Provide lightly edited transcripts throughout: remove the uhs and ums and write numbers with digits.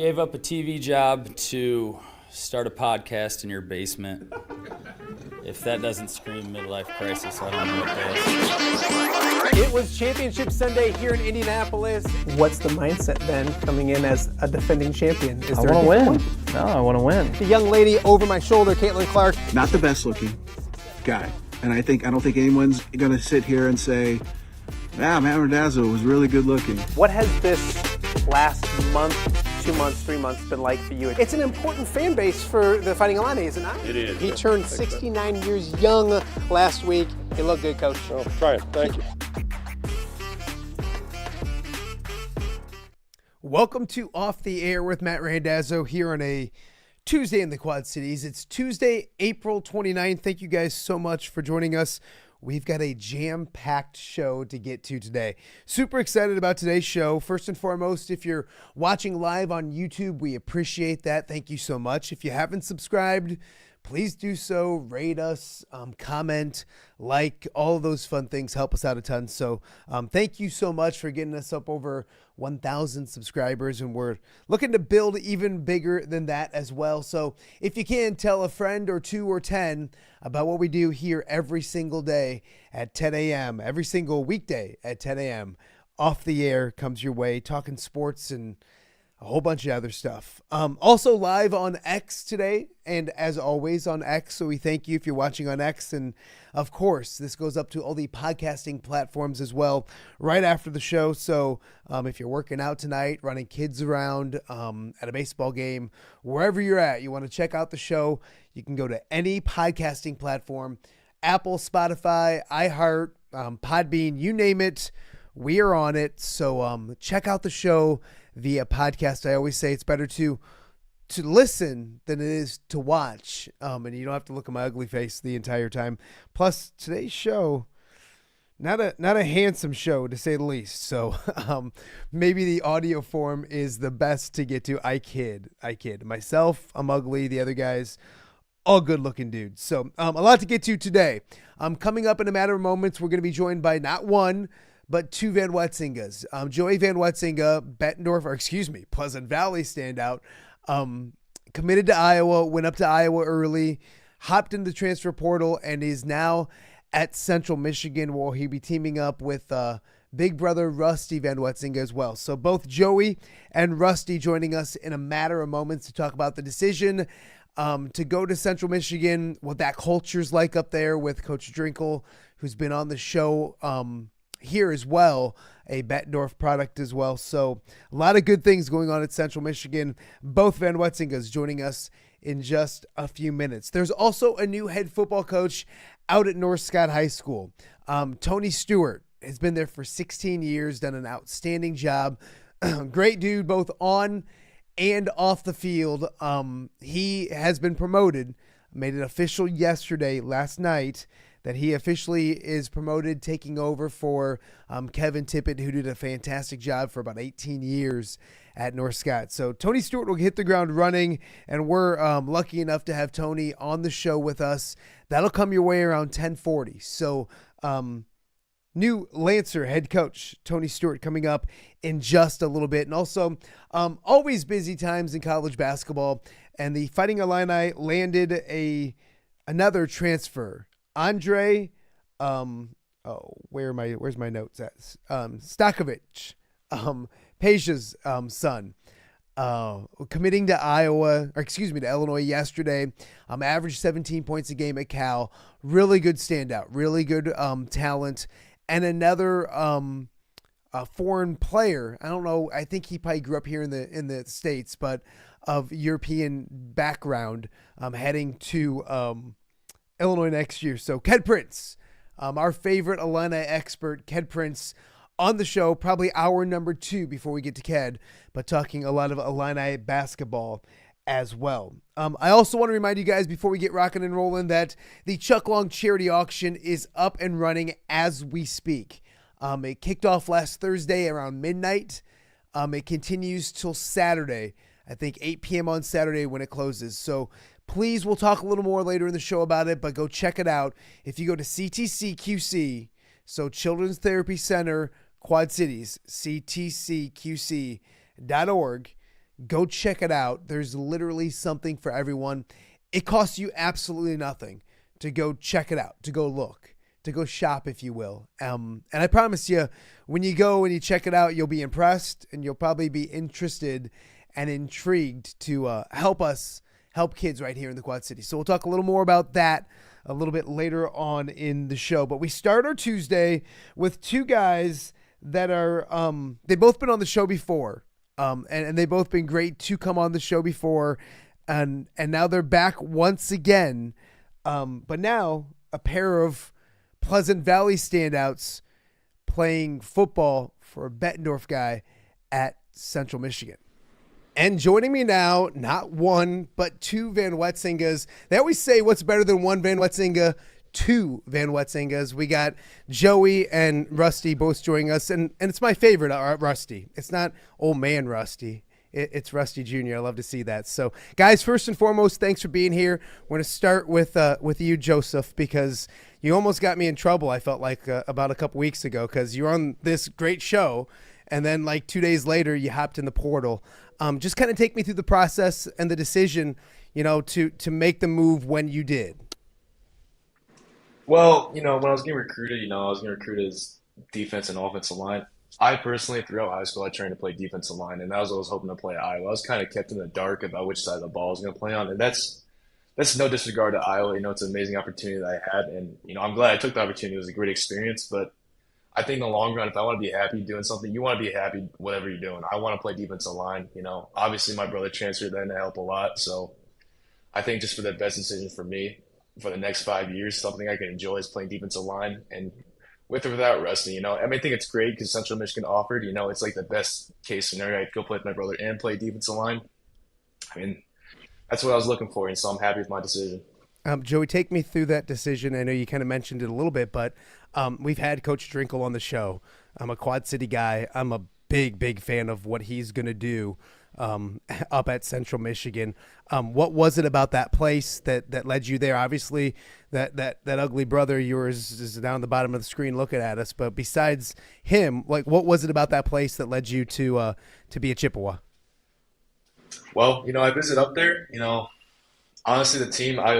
gave up a TV job to start a podcast in your basement. If that doesn't scream midlife crisis, I don't know what does. It was Championship Sunday here in Indianapolis. What's the mindset then coming in as a defending champion? I want to win. No, I want to win. The young lady over my shoulder, Caitlin Clark. Not the best looking guy. And I don't think anyone's going to sit here and say, Matt Randazzo was really good looking. What has this last month, 2 months, 3 months been like for you? It's an important fan base for the Fighting Illini, isn't it? It is. He turned 69 years young last week. He looked good, Coach. Oh, try it. Thank you. Welcome to Off the Air with Matt Randazzo here on a Tuesday in the Quad Cities. It's Tuesday, April 29th. Thank you guys so much for joining us. We've got a jam-packed show to get to today. Super excited about today's show. First and foremost, if you're watching live on YouTube, we appreciate that. Thank you so much. If you haven't subscribed, please do so. Rate us, comment, like, all of those fun things help us out a ton. So thank you so much for getting us up over 1,000 subscribers, and we're looking to build even bigger than that as well. So if you can, tell a friend or two or 10 about what we do here every single day at 10 a.m., every single weekday at 10 a.m. Off the Air comes your way, talking sports and a whole bunch of other stuff. Also live on X today, and as always on X, so we thank you if you're watching on X. And of course, this goes up to all the podcasting platforms as well right after the show. So if you're working out tonight, running kids around at a baseball game, wherever you're at, you want to check out the show, you can go to any podcasting platform, Apple, Spotify, iHeart, Podbean, you name it, we are on it. So check out the show via podcast. I always say it's better to listen than it is to watch. And you don't have to look at my ugly face the entire time. Plus, today's show, not a handsome show to say the least. So maybe the audio form is the best to get to. I kid. Myself, I'm ugly. The other guys, all good looking dudes. So a lot to get to today. Coming up in a matter of moments, we're going to be joined by not one, but two Vanwetzingas. Joey Vanwetzinga, Pleasant Valley standout, committed to Iowa, went up to Iowa early, hopped into the transfer portal, and is now at Central Michigan, where he'll be teaming up with big brother Rusty Vanwetzinga as well. So both Joey and Rusty joining us in a matter of moments to talk about the decision to go to Central Michigan, what that culture's like up there with Coach Drinkle, who's been on the show here as well, a Bettendorf product as well. So a lot of good things going on at Central Michigan. Both Vanwetzingas joining us in just a few minutes. There's also a new head football coach out at North Scott High School. Tony Stewart has been there for 16 years, done an outstanding job. Great dude, both on and off the field. He has been promoted, made it official last night, that he officially is promoted, taking over for Kevin Tippet, who did a fantastic job for about 18 years at North Scott. So Tony Stewart will hit the ground running, and we're lucky enough to have Tony on the show with us. That'll come your way around 10:40. So new Lancer head coach Tony Stewart coming up in just a little bit. And also always busy times in college basketball, and the Fighting Illini landed another transfer. Andrej, where's my notes at? Stojaković, Peja's son, committing to Illinois yesterday. Averaged 17 points a game at Cal. Really good standout, really good talent, and another foreign player. I don't know. I think he probably grew up here in the States, but of European background, heading to Illinois next year. So Kedric Prince, our favorite Illini expert, Kedric Prince, on the show, probably hour number 2 before we get to Ked, but talking a lot of Illini basketball as well. I also want to remind you guys before we get rocking and rolling that the Chuck Long charity auction is up and running as we speak. It kicked off last Thursday around midnight. It continues till Saturday, I think 8 p.m. on Saturday when it closes. So please, we'll talk a little more later in the show about it, but go check it out. If you go to CTCQC, so Children's Therapy Center, Quad Cities, ctcqc.org, Go check it out. There's literally something for everyone. It costs you absolutely nothing to go check it out, to go look, to go shop, if you will. And I promise you, when you go and you check it out, you'll be impressed and you'll probably be interested and intrigued to help kids right here in the Quad Cities. So we'll talk a little more about that a little bit later on in the show. But we start our Tuesday with two guys that are they've both been on the show before. And they've both been great to come on the show before. And now they're back once again. But now a pair of Pleasant Valley standouts playing football for a Bettendorf guy at Central Michigan. And joining me now, not one, but two Vanwetzingas. They always say what's better than one Vanwetzinga, two Vanwetzingas. We got Joey and Rusty both joining us. And it's my favorite, Rusty. It's not old man Rusty. It's Rusty Jr. I love to see that. So, guys, first and foremost, thanks for being here. We're going to start with you, Joseph, because you almost got me in trouble, I felt like, about a couple weeks ago, because you're on this great show, and then, like, 2 days later, you hopped in the portal. Just kind of take me through the process and the decision, to make the move when you did. Well, when I was getting recruited, I was getting recruited as defense and offensive line. I personally, throughout high school, I trained to play defensive line, and that was what I was hoping to play at Iowa. I was kind of kept in the dark about which side of the ball I was going to play on, and that's no disregard to Iowa. It's an amazing opportunity that I had, and I'm glad I took the opportunity. It was a great experience, but I think in the long run, if I want to be happy doing something, you want to be happy whatever you're doing. I want to play defensive line. Obviously my brother transferred then to help a lot, so I think just for the best decision for me for the next 5 years, something I can enjoy is playing defensive line, and with or without Rusty, I think it's great because Central Michigan offered, it's like the best case scenario. I could go play with my brother and play defensive line. That's what I was looking for, and so I'm happy with my decision. Joey, take me through that decision. I know you kind of mentioned it a little bit, but we've had Coach Drinkle on the show. I'm a Quad City guy. I'm a big fan of what he's going to do up at Central Michigan. What was it about that place that led you there? Obviously, that ugly brother of yours is down the bottom of the screen looking at us. But besides him, like, what was it about that place that led you to be a Chippewa? Well, I visited up there. Honestly, the team I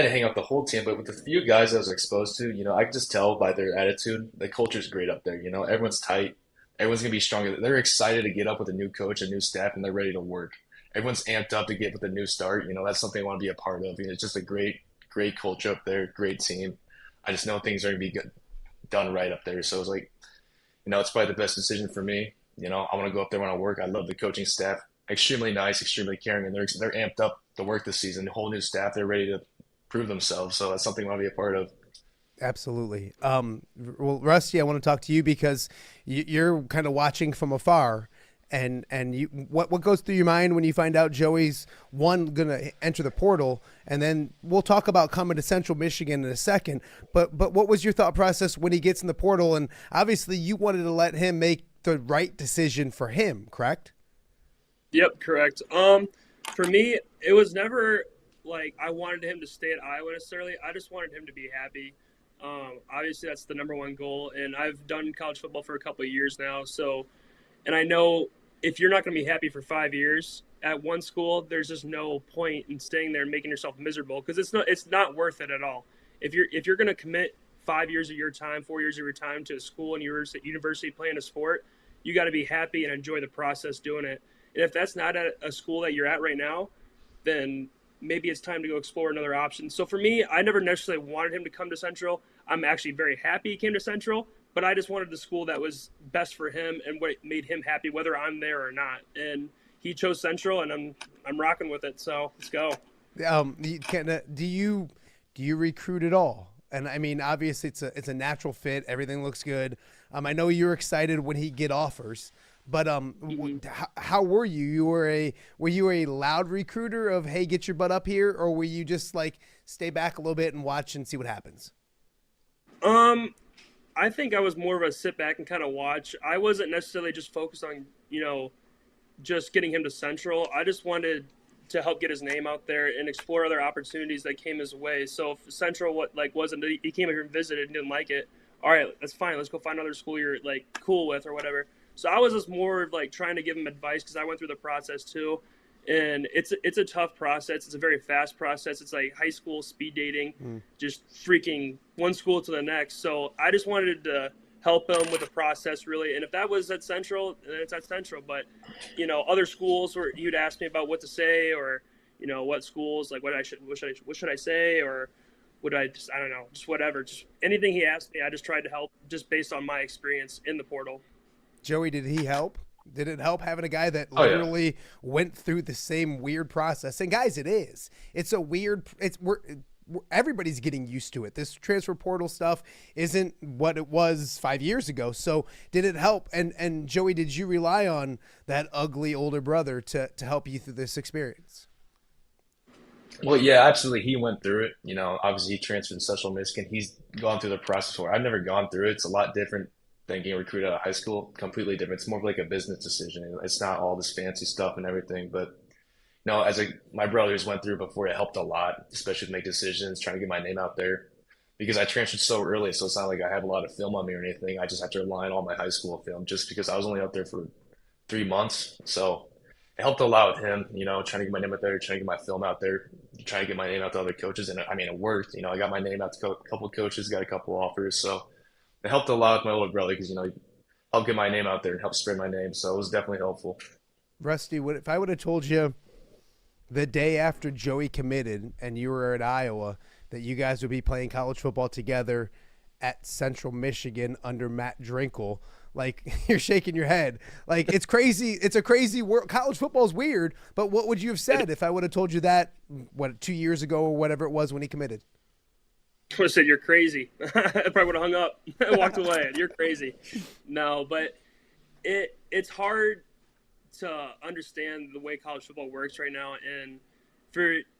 didn't hang out with the whole team, but with the few guys I was exposed to, I could just tell by their attitude. The culture's great up there. Everyone's tight. Everyone's going to be stronger. They're excited to get up with a new coach, a new staff, and they're ready to work. Everyone's amped up to get with a new start. That's something I want to be a part of. It's just a great culture up there, great team. I just know things are going to be done right up there. So it's like, it's probably the best decision for me. I want to go up there when I work. I love the coaching staff. Extremely nice, extremely caring, and they're amped up to work this season. The whole new staff, they're ready to prove themselves. So that's something I want to be a part of. Absolutely. Well, Rusty, I want to talk to you because you're kind of watching from afar, and what goes through your mind when you find out Joey's going to enter the portal, and then we'll talk about coming to Central Michigan in a second. But what was your thought process when he gets in the portal? And obviously, you wanted to let him make the right decision for him, correct? Yep, correct. For me, it was never like I wanted him to stay at Iowa necessarily. I just wanted him to be happy. Obviously, that's the number one goal, and I've done college football for a couple of years now. And I know if you're not going to be happy for 5 years at one school, there's just no point in staying there and making yourself miserable because it's not worth it at all. If you're going to commit 5 years of your time, 4 years of your time to a school and university playing a sport, you got to be happy and enjoy the process doing it. And if that's not at a school that you're at right now, then maybe it's time to go explore another option. So for me, I never necessarily wanted him to come to Central. I'm actually very happy he came to Central, but I just wanted the school that was best for him and what made him happy, whether I'm there or not. And he chose Central, and I'm rocking with it. So let's go. Do you recruit at all? And I mean, obviously, it's a natural fit. Everything looks good. I know you're excited when he get offers. But how were you? Were you a loud recruiter of, hey, get your butt up here, or were you just like stay back a little bit and watch and see what happens? I think I was more of a sit back and kind of watch. I wasn't necessarily just focused on just getting him to Central. I just wanted to help get his name out there and explore other opportunities that came his way. So if Central he came here and visited and didn't like it, all right, that's fine. Let's go find another school you're like cool with or whatever. So I was just more of like trying to give him advice because I went through the process too. And it's a tough process. It's a very fast process. It's like high school speed dating, just freaking one school to the next. So I just wanted to help him with the process, really. And if that was at Central, then it's at Central. But, other schools where you'd ask me about what to say, or, what schools, like what should I say, or would I just, I don't know, just whatever. Just anything he asked me, I just tried to help just based on my experience in the portal. Joey, did he help? Did it help having a guy that Oh, yeah. literally went through the same weird process? And guys, it is. It's a weird. Everybody's getting used to it. This transfer portal stuff isn't what it was 5 years ago. So did it help? And Joey, did you rely on that ugly older brother to help you through this experience? Well, yeah, absolutely. He went through it. Obviously he transferred to Central Michigan. He's gone through the process where I've never gone through it. It's a lot different than getting recruited out of high school. Completely different. It's more of like a business decision. It's not all this fancy stuff and everything. But my brothers went through before, it helped a lot, especially to make decisions, trying to get my name out there. Because I transferred so early, so it's not like I have a lot of film on me or anything. I just have to rely on all my high school film just because I was only out there for 3 months. So it helped a lot with him, trying to get my name out there, trying to get my film out there, trying to get my name out to other coaches. And I mean, it worked. I got my name out to a couple of coaches, got a couple of offers. So it helped a lot with my older brother because, he helped get my name out there and help spread my name. So it was definitely helpful. Rusty, if I would have told you the day after Joey committed and you were at Iowa that you guys would be playing college football together at Central Michigan under Matt Drinkle, like, you're shaking your head. Like, it's crazy. It's a crazy world. College football is weird, but what would you have said if I would have told you that, 2 years ago or whatever it was when he committed? I would have said, you're crazy. I probably would have hung up and walked away. You're crazy. No, but it's hard to understand the way college football works right now. And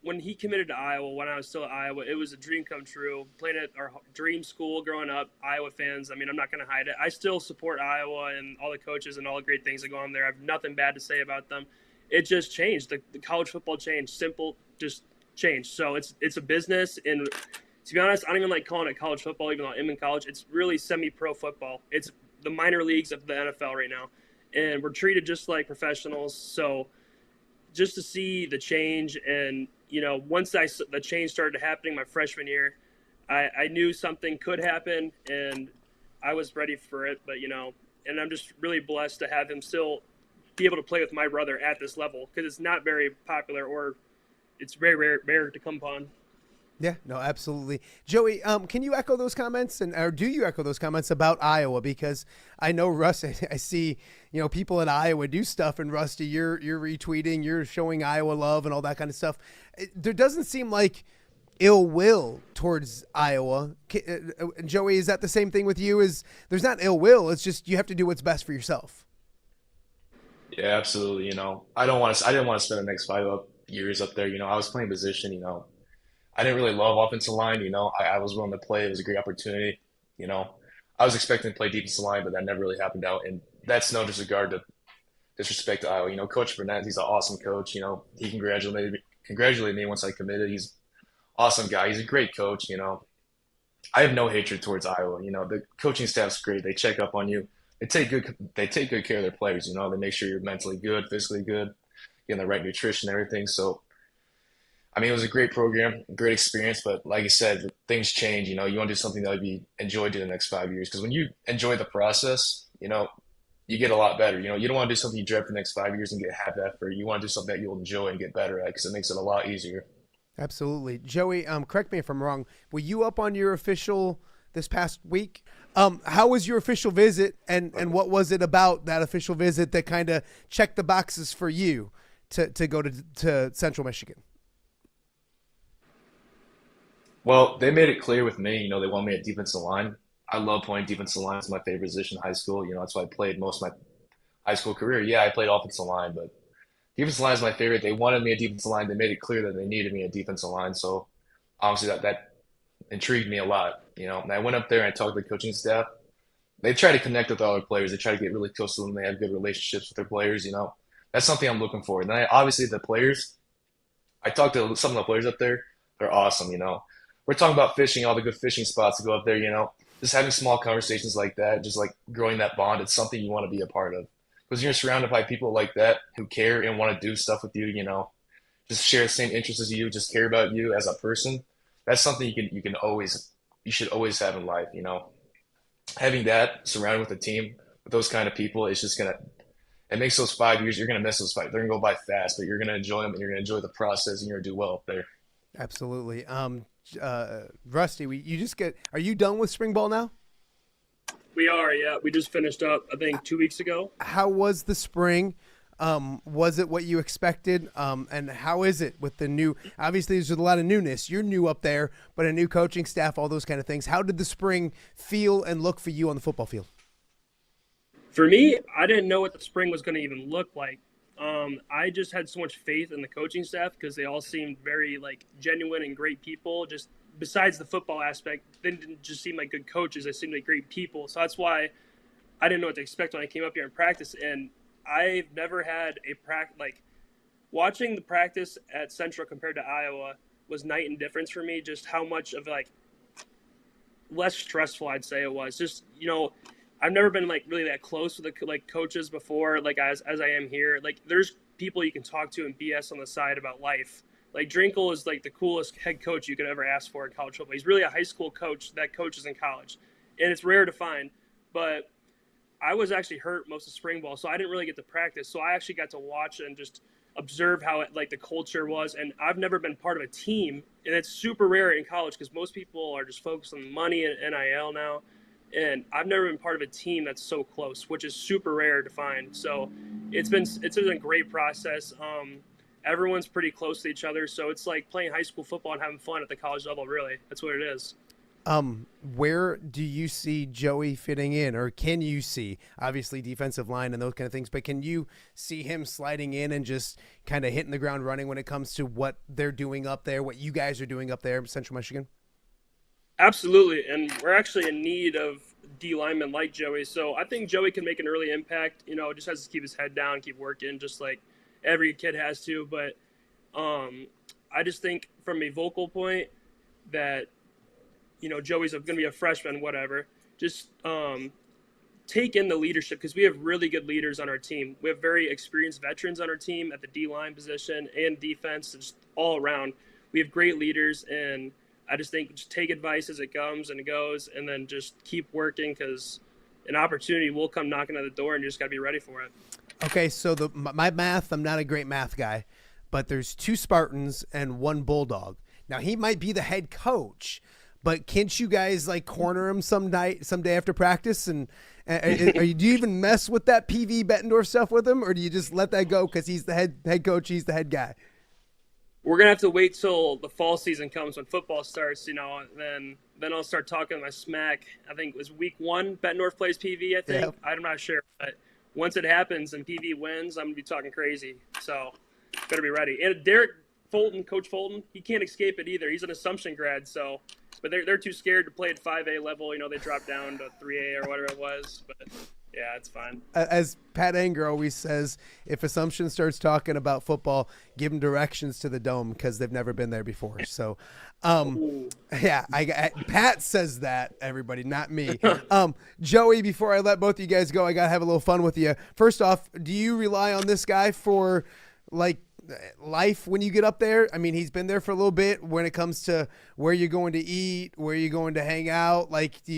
when he committed to Iowa, when I was still at Iowa, it was a dream come true. Playing at our dream school growing up, Iowa fans, I mean, I'm not going to hide it. I still support Iowa and all the coaches and all the great things that go on there. I have nothing bad to say about them. It just changed. The college football changed. Simple, just changed. So it's a business. And to be honest, I don't even like calling it college football, even though I'm in college. It's really semi-pro football. It's the minor leagues of the NFL right now. And we're treated just like professionals. So just to see the change, and once the change started happening my freshman year, I knew something could happen, and I was ready for it. But and I'm just really blessed to have him still be able to play with my brother at this level, because it's not very popular, or it's very rare to come upon. Yeah, no, absolutely. Joey, can you echo those comments, or do you echo those comments about Iowa? Because I know Russ, I see, people in Iowa do stuff, and Rusty, you're retweeting, you're showing Iowa love and all that kind of stuff. There doesn't seem like ill will towards Iowa. Joey, is that the same thing with you? There's not ill will, it's just you have to do what's best for yourself. Yeah, absolutely. I didn't want to spend the next 5 years up there. I was playing position, I didn't really love offensive line. I was willing to play. It was a great opportunity. I was expecting to play defensive line, but that never really happened out. And that's no disrespect to Iowa. Coach Burnett, he's an awesome coach. He congratulated me once I committed. He's an awesome guy. He's a great coach. I have no hatred towards Iowa. The coaching staff's great. They check up on you. They take good care of their players. They make sure you're mentally good, physically good, getting the right nutrition, everything. So, I mean, it was a great program, great experience, but like I said, things change. You want to do something that would be enjoyed in the next 5 years. Because when you enjoy the process, you get a lot better. You don't want to do something you dread for the next 5 years and get half effort. You want to do something that you'll enjoy and get better at, because it makes it a lot easier. Absolutely. Joey, correct me if I'm wrong. Were you up on your official this past week? How was your official visit, and what was it about that official visit that kind of checked the boxes for you to go to Central Michigan? Well, they made it clear with me, they want me at defensive line. I love playing defensive line. It's my favorite position in high school. That's why I played most of my high school career. Yeah, I played offensive line, but defensive line is my favorite. They wanted me at defensive line. They made it clear that they needed me at defensive line. So obviously that intrigued me a lot, And I went up there and I talked to the coaching staff. They try to connect with all their players. They try to get really close to them. They have good relationships with their players, That's something I'm looking for. And then obviously the players, I talked to some of the players up there. They're awesome, We're talking about fishing, all the good fishing spots to go up there, just having small conversations like that, just like growing that bond, it's something you want to be a part of. Because you're surrounded by people like that who care and want to do stuff with you, just share the same interests as you, just care about you as a person. That's something you should always have in life, Having that surrounded with a team, with those kind of people, it makes those 5 years, you're going to miss those 5. They're going to go by fast, but you're going to enjoy them and you're going to enjoy the process and you're going to do well up there. Absolutely. Rusty, are you done with spring ball now? We are, yeah. We just finished up, I think, 2 weeks ago. How was the spring? Was it what you expected? And how is it with the new, obviously there's a lot of newness. You're new up there, but a new coaching staff, all those kind of things. How did the spring feel and look for you on the football field? For me, I didn't know what the spring was going to even look like. I just had so much faith in the coaching staff because they all seemed very genuine and great people. Just besides the football aspect, they didn't just seem like good coaches. They seemed like great people. So that's why I didn't know what to expect when I came up here and practice. And I've never had a watching the practice at Central compared to Iowa was night and difference for me. Just how much of less stressful I'd say it was. Just I've never been really that close with the coaches before, as I am here. There's people you can talk to and BS on the side about life. Drinkle is the coolest head coach you could ever ask for in college football. He's really a high school coach that coaches in college, and it's rare to find. But I was actually hurt most of spring ball, so I didn't really get to practice. So I actually got to watch and just observe how the culture was. And I've never been part of a team, and it's super rare in college because most people are just focused on money and NIL now. And I've never been part of a team that's so close, which is super rare to find. So it's been a great process. Everyone's pretty close to each other, so it's like playing high school football and having fun at the college level. Really, that's what it is. Where do you see Joey fitting in, or can you see, obviously defensive line and those kind of things, but can you see him sliding in and just kind of hitting the ground running when it comes to what they're doing up there, what you guys are doing up there in Central Michigan? Absolutely, and we're actually in need of D linemen like Joey. So I think Joey can make an early impact. Just has to keep his head down, keep working, just like every kid has to. But I just think from a vocal point that Joey's going to be a freshman, whatever. Just take in the leadership because we have really good leaders on our team. We have very experienced veterans on our team at the D line position and defense, just all around. We have great leaders, and I just think just take advice as it comes and it goes, and then just keep working because an opportunity will come knocking at the door, and you just got to be ready for it. Okay, so my math, I'm not a great math guy, but there's 2 Spartans and 1 Bulldog. Now, he might be the head coach, but can't you guys corner him someday after practice? And do you even mess with that PV Bettendorf stuff with him, or do you just let that go because he's the head coach, he's the head guy? We're going to have to wait till the fall season comes when football starts, and then I'll start talking my smack. I think it was week 1, Bettendorf plays PV, I think. Yep. I'm not sure. But once it happens and PV wins, I'm going to be talking crazy. So better be ready. And Derek Fulton, Coach Fulton, he can't escape it either. He's an Assumption grad, but they're too scared to play at 5A level. They dropped down to 3A or whatever it was. But yeah, it's fine. As Pat Anger always says, if Assumption starts talking about football, give them directions to the Dome because they've never been there before. So, yeah, Pat says that, everybody, not me. Joey, before I let both of you guys go, I got to have a little fun with you. First off, do you rely on this guy for, life when you get up there? I mean, he's been there for a little bit when it comes to where you're going to eat, where you're going to hang out. Do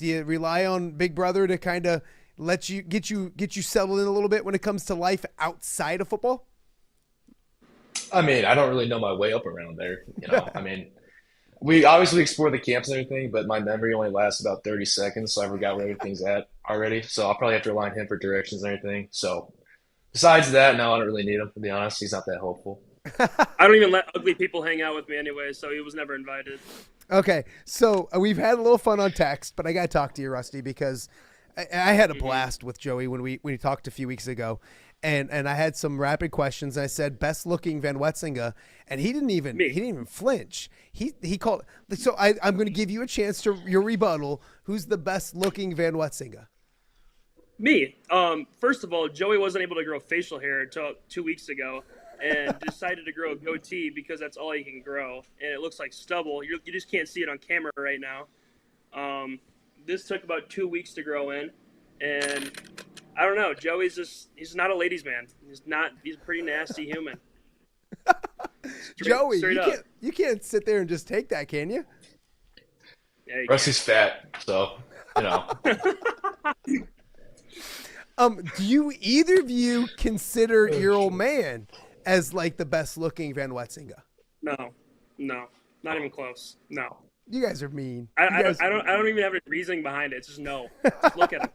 you rely on Big Brother to kind of let you get you settled in a little bit when it comes to life outside of football? I mean, I don't really know my way up around there. I mean, we obviously explore the camps and everything, but my memory only lasts about 30 seconds, so I forgot where everything's at already. So I'll probably have to rely on him for directions and everything. So besides that, no, I don't really need him, to be honest. He's not that helpful. I don't even let ugly people hang out with me anyway, so he was never invited. Okay, so we've had a little fun on text, but I got to talk to you, Rusty, because I had a blast with Joey when we talked a few weeks ago, and I had some rapid questions. I said best looking Vanwetzinga, and he didn't even flinch. He called. So I'm going to give you a chance to your rebuttal. Who's the best looking Vanwetzinga? Me. First of all, Joey wasn't able to grow facial hair until 2 weeks ago, and decided to grow a goatee because that's all he can grow, and it looks like stubble. You just can't see it on camera right now. this took about 2 weeks to grow in, and I don't know. He's not a ladies' man. He's a pretty nasty human. Joey, straight up. you can't sit there and just take that, can you? Yeah, you Rusty's fat, so you know. Do you either of you consider your old man as like the best looking Vanwetzinga? No, not even close. No. You guys are mean. I don't even have a reasoning behind it. It's just no. Just look at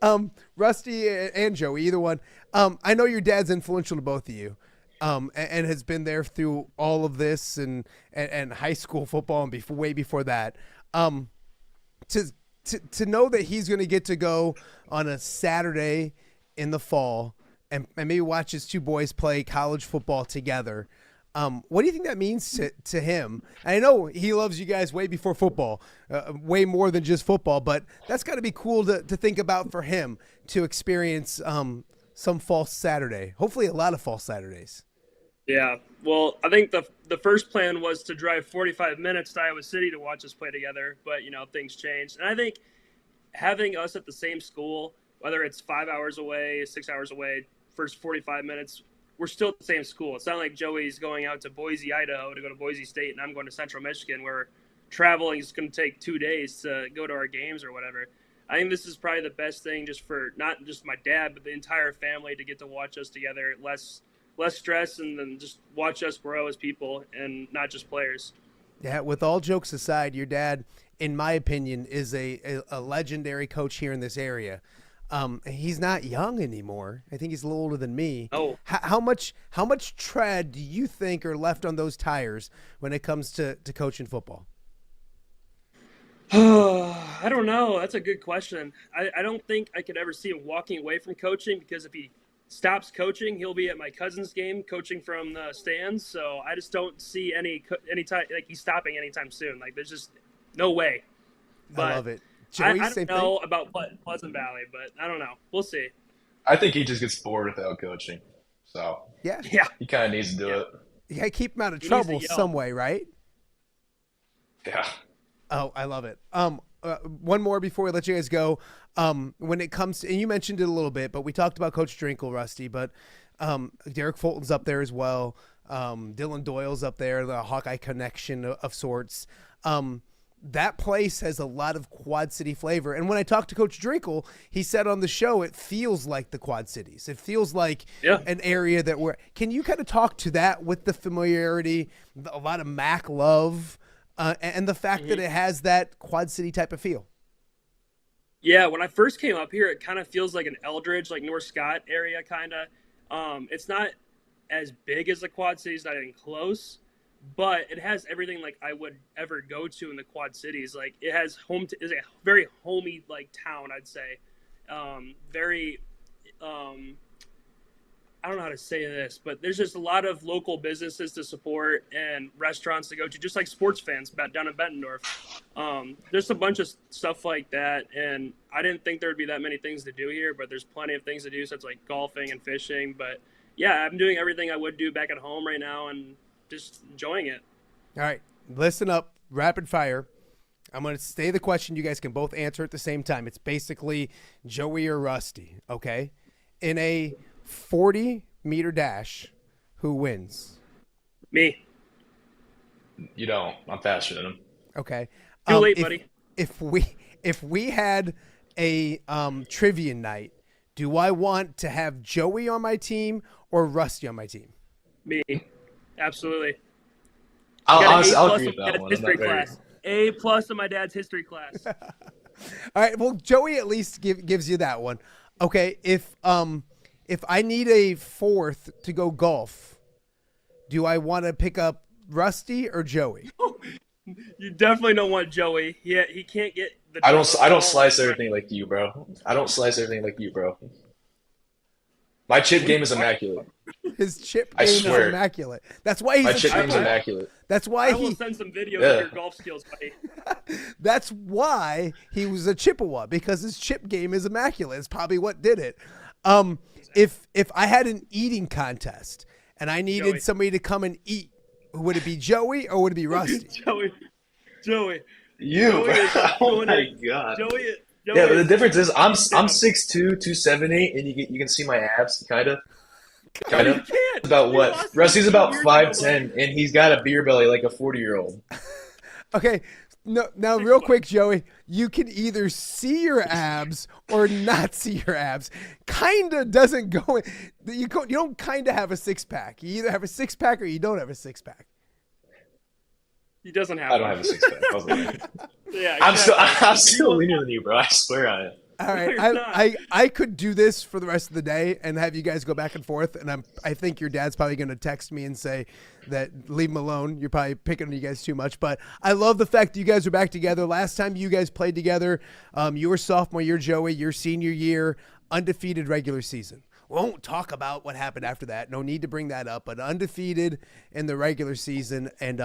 him. Rusty and Joey, either one. I know your dad's influential to both of you, and has been there through all of this and high school football and way before that. To know that he's going to get to go on a Saturday in the fall and maybe watch his two boys play college football together. What do you think that means to him? And I know he loves you guys way before football, way more than just football, but that's got to be cool to think about for him to experience some fall Saturday, hopefully a lot of fall Saturdays. Yeah, well, I think the first plan was to drive 45 minutes to Iowa City to watch us play together, but, things changed. And I think having us at the same school, whether it's 5 hours away, 6 hours away, first 45 minutes, we're still at the same school. It's not like Joey's going out to Boise, Idaho to go to Boise State, and I'm going to Central Michigan, where traveling is going to take 2 days to go to our games or whatever. I think this is probably the best thing just for not just my dad, but the entire family to get to watch us together, less stress, and then just watch us grow as people and not just players. Yeah, with all jokes aside, your dad, in my opinion, is a legendary coach here in this area. He's not young anymore. I think he's a little older than me. Oh, How much tread do you think are left on those tires when it comes to coaching football? I don't know. That's a good question. I don't think I could ever see him walking away from coaching, because if he stops coaching, he'll be at my cousin's game coaching from the stands. So I just don't see any time like he's stopping anytime soon. Like, there's just no way. But I love it. Joey, I same don't know thing? about Pleasant Valley, but I don't know. We'll see. I think he just gets bored without coaching, so Yeah. Yeah. he kind of needs to do it. You got to keep him out of He needs to trouble yell. some way, right? Yeah. Oh, I love it. One more before we let you guys go. When it comes to, and you mentioned it a little bit, but we talked about Coach Drinkle, Rusty, but Derek Fulton's up there as well. Dylan Doyle's up there, the Hawkeye connection of sorts. That place has a lot of Quad City flavor. And when I talked to Coach Drinkle, he said on the show, it feels like the Quad Cities. It feels like an area that we're. Can you kind of talk to that with the familiarity, a lot of MAC love, and the fact that it has that Quad City type of feel? Yeah, when I first came up here, it kind of feels like an Eldridge, like North Scott area, kind of. It's not as big as the Quad Cities, not even close, but it has everything like I would ever go to in the Quad Cities. Like, it has is a very homey like town, I'd say. Very, I don't know how to say this, but there's just a lot of local businesses to support and restaurants to go to, just like sports fans down in Bettendorf. There's a bunch of stuff like that, and I didn't think there would be that many things to do here, but there's plenty of things to do, such like golfing and fishing. But yeah, I'm doing everything I would do back at home right now and just enjoying it. All right, listen up, rapid fire. I'm going to say the question. You guys can both answer at the same time. It's basically Joey or Rusty, okay? In a 40-meter dash, who wins? Me. You don't. I'm faster than him. Okay. Too late, buddy. If we had a trivia night, do I want to have Joey on my team or Rusty on my team? Me. Absolutely. I'll agree with that one. History class. A+ in my dad's history class. All right. Well, Joey at least gives you that one. Okay. If I need a fourth to go golf, do I want to pick up Rusty or Joey? You definitely don't want Joey. He can't get the. I don't slice everything like you, bro. I don't slice everything like you, bro. My chip game is immaculate. His chip I game is swear. immaculate. That's why he's My a chip game is Chippewa. immaculate. That's why I will send some videos of your golf skills, buddy. That's why he was a Chippewa, because his chip game is immaculate. It's probably what did it. If I had an eating contest and I needed Joey. somebody to come and eat, would it be Joey or would it be Rusty? Joey. You. Joey is Oh my doing God. Joey Yeah, but the is- difference is I'm 6'2", 270, and you can see my abs, kind of. You can't. About You what? lost Rusty's 15 about years ago, 5'10", buddy. and he's got a beer belly like a 40-year-old. Okay. No, now real quick, Joey, you can either see your abs or not see your abs. Kinda doesn't go. You don't kinda have a six pack. You either have a six pack or you don't have a six pack. He doesn't have I don't one. have a six pack. I was lying. Yeah, I'm exactly. still leaner than you, bro. I swear I am. All right, you're not. I could do this for the rest of the day and have you guys go back and forth. And I think your dad's probably going to text me and say that leave him alone. You're probably picking on you guys too much. But I love the fact that you guys are back together. Last time you guys played together, your sophomore year, Joey, your senior year, undefeated regular season. We won't talk about what happened after that. No need to bring that up, but undefeated in the regular season, and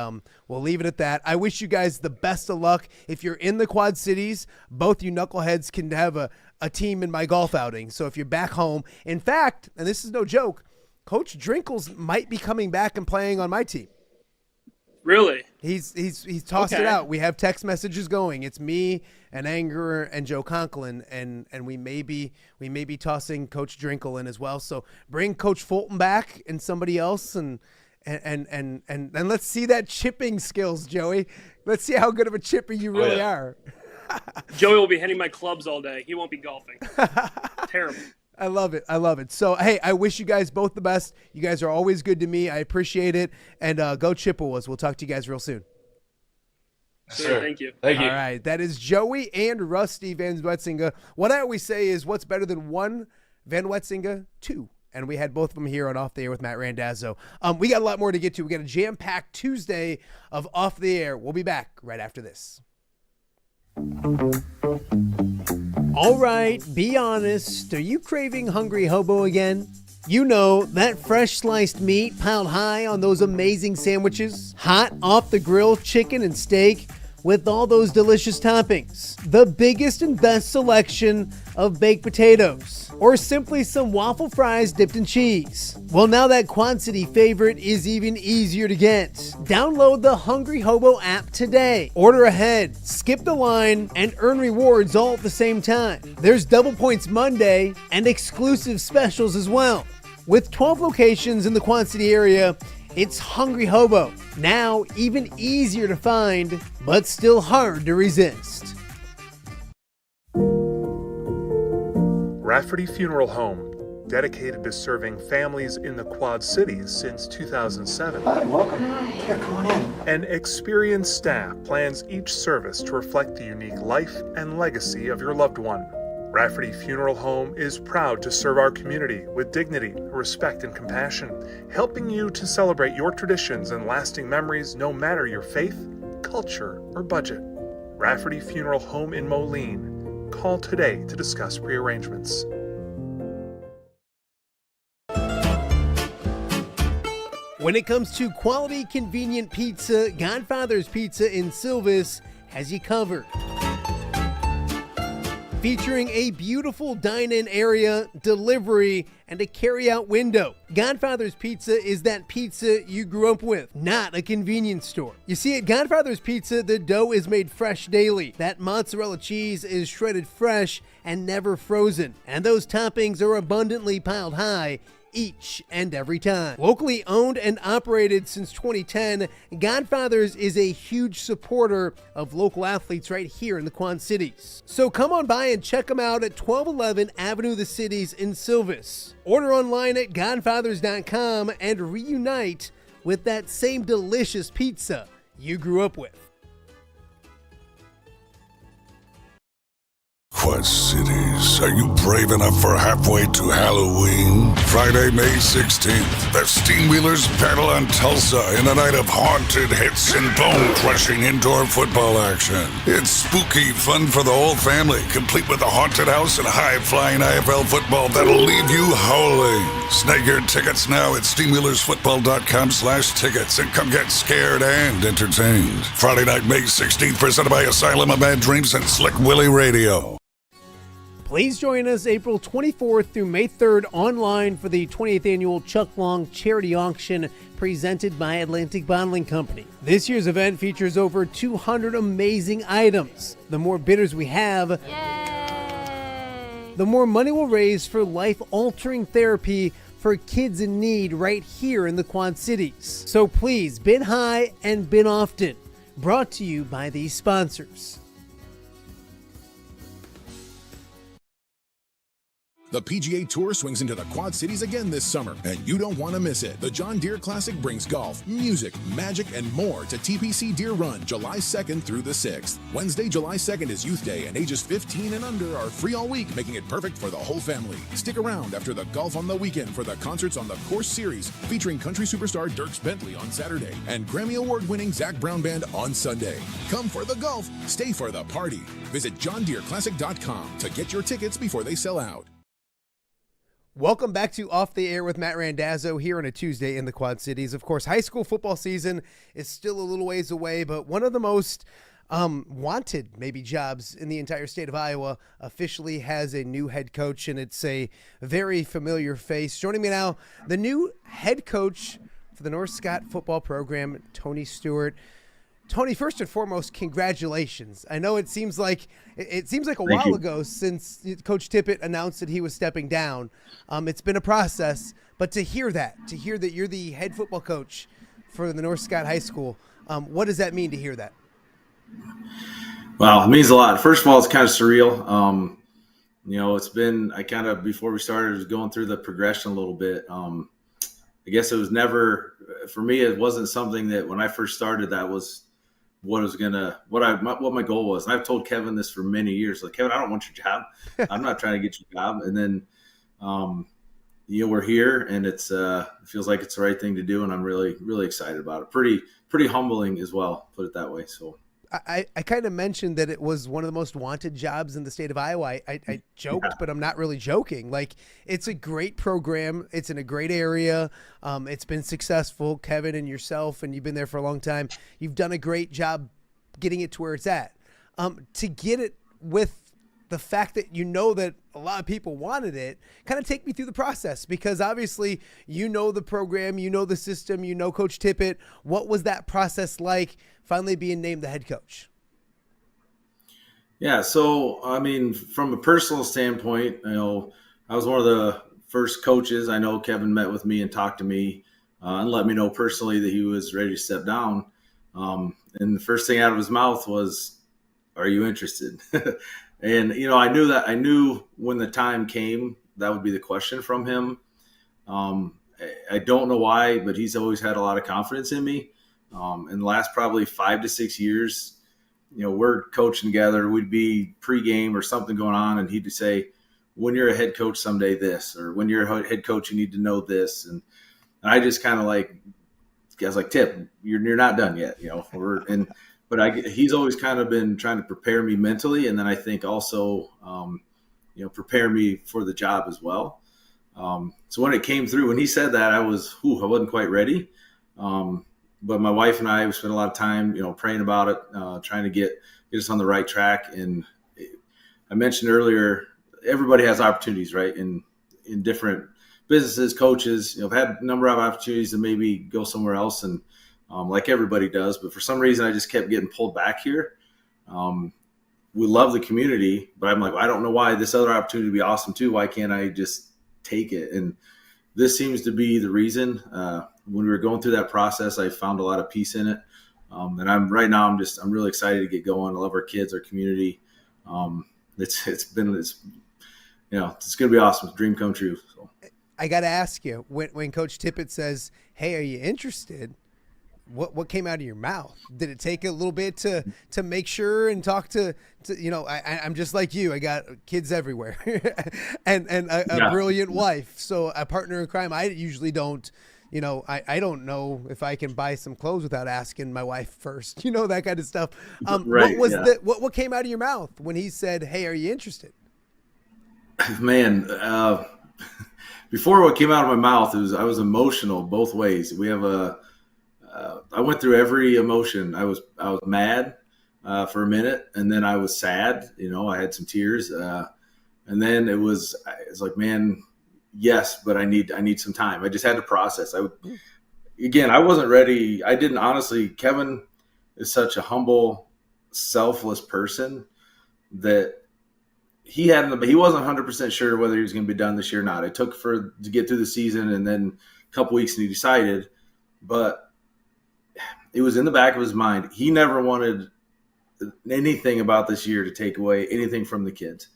we'll leave it at that. I wish you guys the best of luck. If you're in the Quad Cities, both you knuckleheads can have a team in my golf outing. So if you're back home, in fact, and this is no joke, Coach Drinkles might be coming back and playing on my team. Really? He's tossed it Okay. out. We have text messages going. It's me and Anger and Joe Conklin, and we may be tossing Coach Drinkle in as well. So bring Coach Fulton back and somebody else, and let's see that chipping skills, Joey. Let's see how good of a chipper you really yeah. are. Joey will be hitting my clubs all day. He won't be golfing. Terrible. I love it. I love it. So, hey, I wish you guys both the best. You guys are always good to me. I appreciate it. And go Chippewas. We'll talk to you guys real soon. Sure, thank you. Thank you. All right. That is Joey and Rusty Vanwetzinga. What I always say is what's better than one Vanwetzinga? Two. And we had both of them here on Off the Air with Matt Randazzo. We got a lot more to get to. We got a jam-packed Tuesday of Off the Air. We'll be back right after this. All right, be honest. Are you craving Hungry Hobo again? You know, that fresh sliced meat piled high on those amazing sandwiches, hot off the grill chicken and steak with all those delicious toppings, the biggest and best selection of baked potatoes, or simply some waffle fries dipped in cheese. Well, now that Quad City favorite is even easier to get. Download the Hungry Hobo app today. Order ahead, skip the line, and earn rewards all at the same time. There's Double Points Monday and exclusive specials as well. With 12 locations in the Quad City area, it's Hungry Hobo. Now even easier to find, but still hard to resist. Rafferty Funeral Home, dedicated to serving families in the Quad Cities since 2007. Hi, welcome. Here, come on in. An experienced staff plans each service to reflect the unique life and legacy of your loved one. Rafferty Funeral Home is proud to serve our community with dignity, respect, and compassion, helping you to celebrate your traditions and lasting memories no matter your faith, culture, or budget. Rafferty Funeral Home in Moline. Call today to discuss prearrangements. When it comes to quality, convenient pizza, Godfather's Pizza in Silvis has you covered. Featuring a beautiful dine-in area, delivery, and a carry-out window. Godfather's Pizza is that pizza you grew up with, not a convenience store. You see, at Godfather's Pizza, the dough is made fresh daily. That mozzarella cheese is shredded fresh and never frozen. And those toppings are abundantly piled high each and every time. Locally owned and operated since 2010, Godfather's is a huge supporter of local athletes right here in the Quad Cities. So come on by and check them out at 1211 Avenue of the Cities in Silvis. Order online at godfathers.com and reunite with that same delicious pizza you grew up with. Quad Cities, are you brave enough for halfway to Halloween? Friday, May 16th, the Steamwheelers battle on Tulsa in a night of haunted hits and bone-crushing indoor football action. It's spooky fun for the whole family, complete with a haunted house and high-flying IFL football that'll leave you howling. Snag your tickets now at steamwheelersfootball.com/tickets and come get scared and entertained. Friday night, May 16th, presented by Asylum of Mad Dreams and Slick Willie Radio. Please join us April 24th through May 3rd online for the 28th annual Chuck Long Charity Auction presented by Atlantic Bottling Company. This year's event features over 200 amazing items. The more bidders we have, the more money we'll raise for life-altering therapy for kids in need right here in the Quad Cities. So please bid high and bid often. Brought to you by these sponsors. The PGA Tour swings into the Quad Cities again this summer, and you don't want to miss it. The John Deere Classic brings golf, music, magic, and more to TPC Deer Run, July 2nd through the 6th. Wednesday, July 2nd is Youth Day, and ages 15 and under are free all week, making it perfect for the whole family. Stick around after the golf on the weekend for the concerts on the Course Series, featuring country superstar Dierks Bentley on Saturday, and Grammy Award-winning Zac Brown Band on Sunday. Come for the golf, stay for the party. Visit JohnDeereClassic.com to get your tickets before they sell out. Welcome back to Off the Air with Matt Randazzo here on a Tuesday in the Quad Cities. Of course, high school football season is still a little ways away, but one of the most wanted maybe jobs in the entire state of Iowa officially has a new head coach, and it's a very familiar face. Joining me now, the new head coach for the North Scott football program, Tony Stewart. Tony, first and foremost, congratulations. I know it seems like a while ago since Coach Tippet announced that he was stepping down. It's been a process, but to hear that you're the head football coach for the North Scott High School, what does that mean to hear that? Well, it means a lot. First of all, it's kind of surreal. It's been, before we started, I was going through the progression a little bit. I guess it was never, for me, it wasn't something that when I first started, that was what my goal was. And I've told Kevin this for many years. Like, Kevin, I don't want your job. I'm not trying to get your job. And then, we're here, and it feels like it's the right thing to do. And I'm really, really excited about it. Pretty humbling as well, put it that way. So I kind of mentioned that it was one of the most wanted jobs in the state of Iowa. I joked, but I'm not really joking. Like, it's a great program. It's in a great area. It's been successful. Kevin and yourself, and you've been there for a long time. You've done a great job getting it to where it's at. To get it with the fact that that a lot of people wanted it, kind of take me through the process, because obviously the program, the system, Coach Tippet. What was that process like finally being named the head coach? Yeah, so, from a personal standpoint, I was one of the first coaches. I know Kevin met with me and talked to me and let me know personally that he was ready to step down. And the first thing out of his mouth was, "Are you interested?" And, I knew when the time came, that would be the question from him. I don't know why, but he's always had a lot of confidence in me. In the last probably 5 to 6 years, we're coaching together. We'd be pregame or something going on, and he'd say, "When you're a head coach someday, this," or "When you're a head coach, you need to know this." And I just kind of I was like, "Tip, you're not done yet." But he's always kind of been trying to prepare me mentally, and then I think also, prepare me for the job as well. So when it came through, when he said that, I wasn't quite ready. But my wife and I spent a lot of time, praying about it, trying to get us on the right track. And I mentioned earlier, everybody has opportunities, right? In different businesses, coaches, I've had a number of opportunities to maybe go somewhere else, and like everybody does, but for some reason I just kept getting pulled back here. We love the community, but I'm like, I don't know why this other opportunity would be awesome too. Why can't I just take it? And this seems to be the reason. When we were going through that process, I found a lot of peace in it. And I'm really excited to get going. I love our kids, our community. It's going to be awesome. It's a dream come true. So. I got to ask you, when Coach Tippet says, "Hey, are you interested?" What came out of your mouth? Did it take a little bit to make sure and talk to I'm just like you. I got kids everywhere and a brilliant wife. So a partner in crime, I usually don't, I don't know if I can buy some clothes without asking my wife first, that kind of stuff. Right, what came out of your mouth when he said, "Hey, are you interested?" Man, before what came out of my mouth, I was emotional both ways. We have I went through every emotion. I was mad for a minute, and then I was sad. I had some tears. And then it's like, man, yes, but I need some time. I just had to process. I wasn't ready. I didn't honestly. Kevin is such a humble, selfless person that he wasn't 100% sure whether he was going to be done this year or not. It took to get through the season and then a couple weeks and he decided, but it was in the back of his mind. He never wanted anything about this year to take away anything from the kids.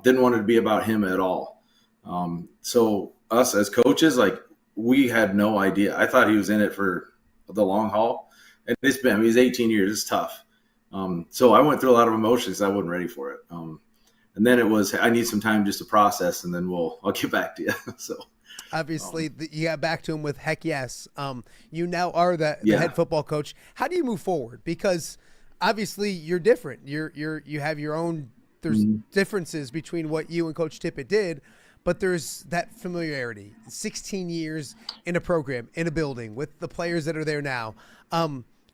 Didn't want it to be about him at all. So us as coaches, like, we had no idea. I thought he was in it for the long haul, and he's 18 years. It's tough. So I went through a lot of emotions. I wasn't ready for it. And then it was, I need some time just to process, and then I'll get back to you. So obviously you got back to him with heck yes. You now are the head football coach. How do you move forward? Because obviously you're different. You have your own, there's differences between what you and Coach Tippet did, but there's that familiarity. 16 years in a program, in a building with the players that are there now.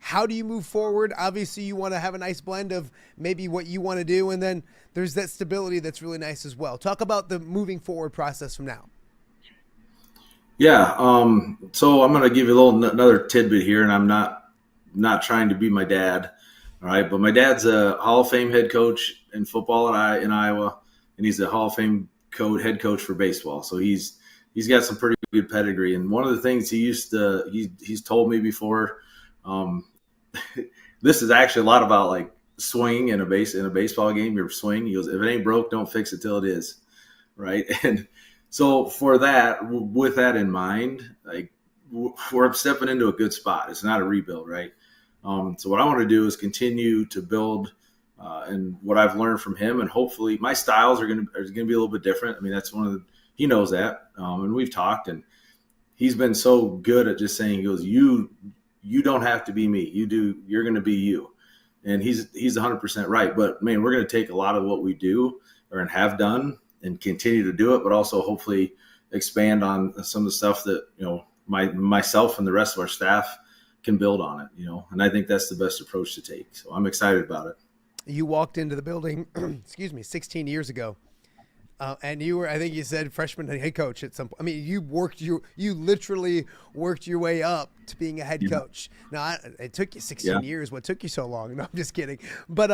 How do you move forward? Obviously you want to have a nice blend of maybe what you want to do, and then there's that stability that's really nice as well. Talk about the moving forward process from now. Yeah. So I'm going to give you another tidbit here, and I'm not trying to be my dad. All right. But my dad's a Hall of Fame head coach in football in Iowa, and he's a Hall of Fame head coach for baseball. So he's got some pretty good pedigree. And one of the things he's told me before, this is actually a lot about like swing in a baseball game. Your swing, he goes, if it ain't broke, don't fix it till it is. Right. And so with that in mind, like, we're stepping into a good spot. It's not a rebuild. Right. So what I want to do is continue to build, and what I've learned from him, and hopefully my styles are going to be a little bit different. I mean, that's he knows that. And we've talked, and he's been so good at just saying, he goes, you don't have to be me. You're going to be you. And he's 100% right. But man, we're going to take a lot of what we do and have done and continue to do it, but also hopefully expand on some of the stuff that, myself and the rest of our staff can build on it, and I think that's the best approach to take. So I'm excited about it. You walked into the building, 16 years ago. And you were, I think you said, freshman head coach at some point. I mean, you literally worked your way up to being a head coach. Now, it took you 16 years. What took you so long? No, I'm just kidding. But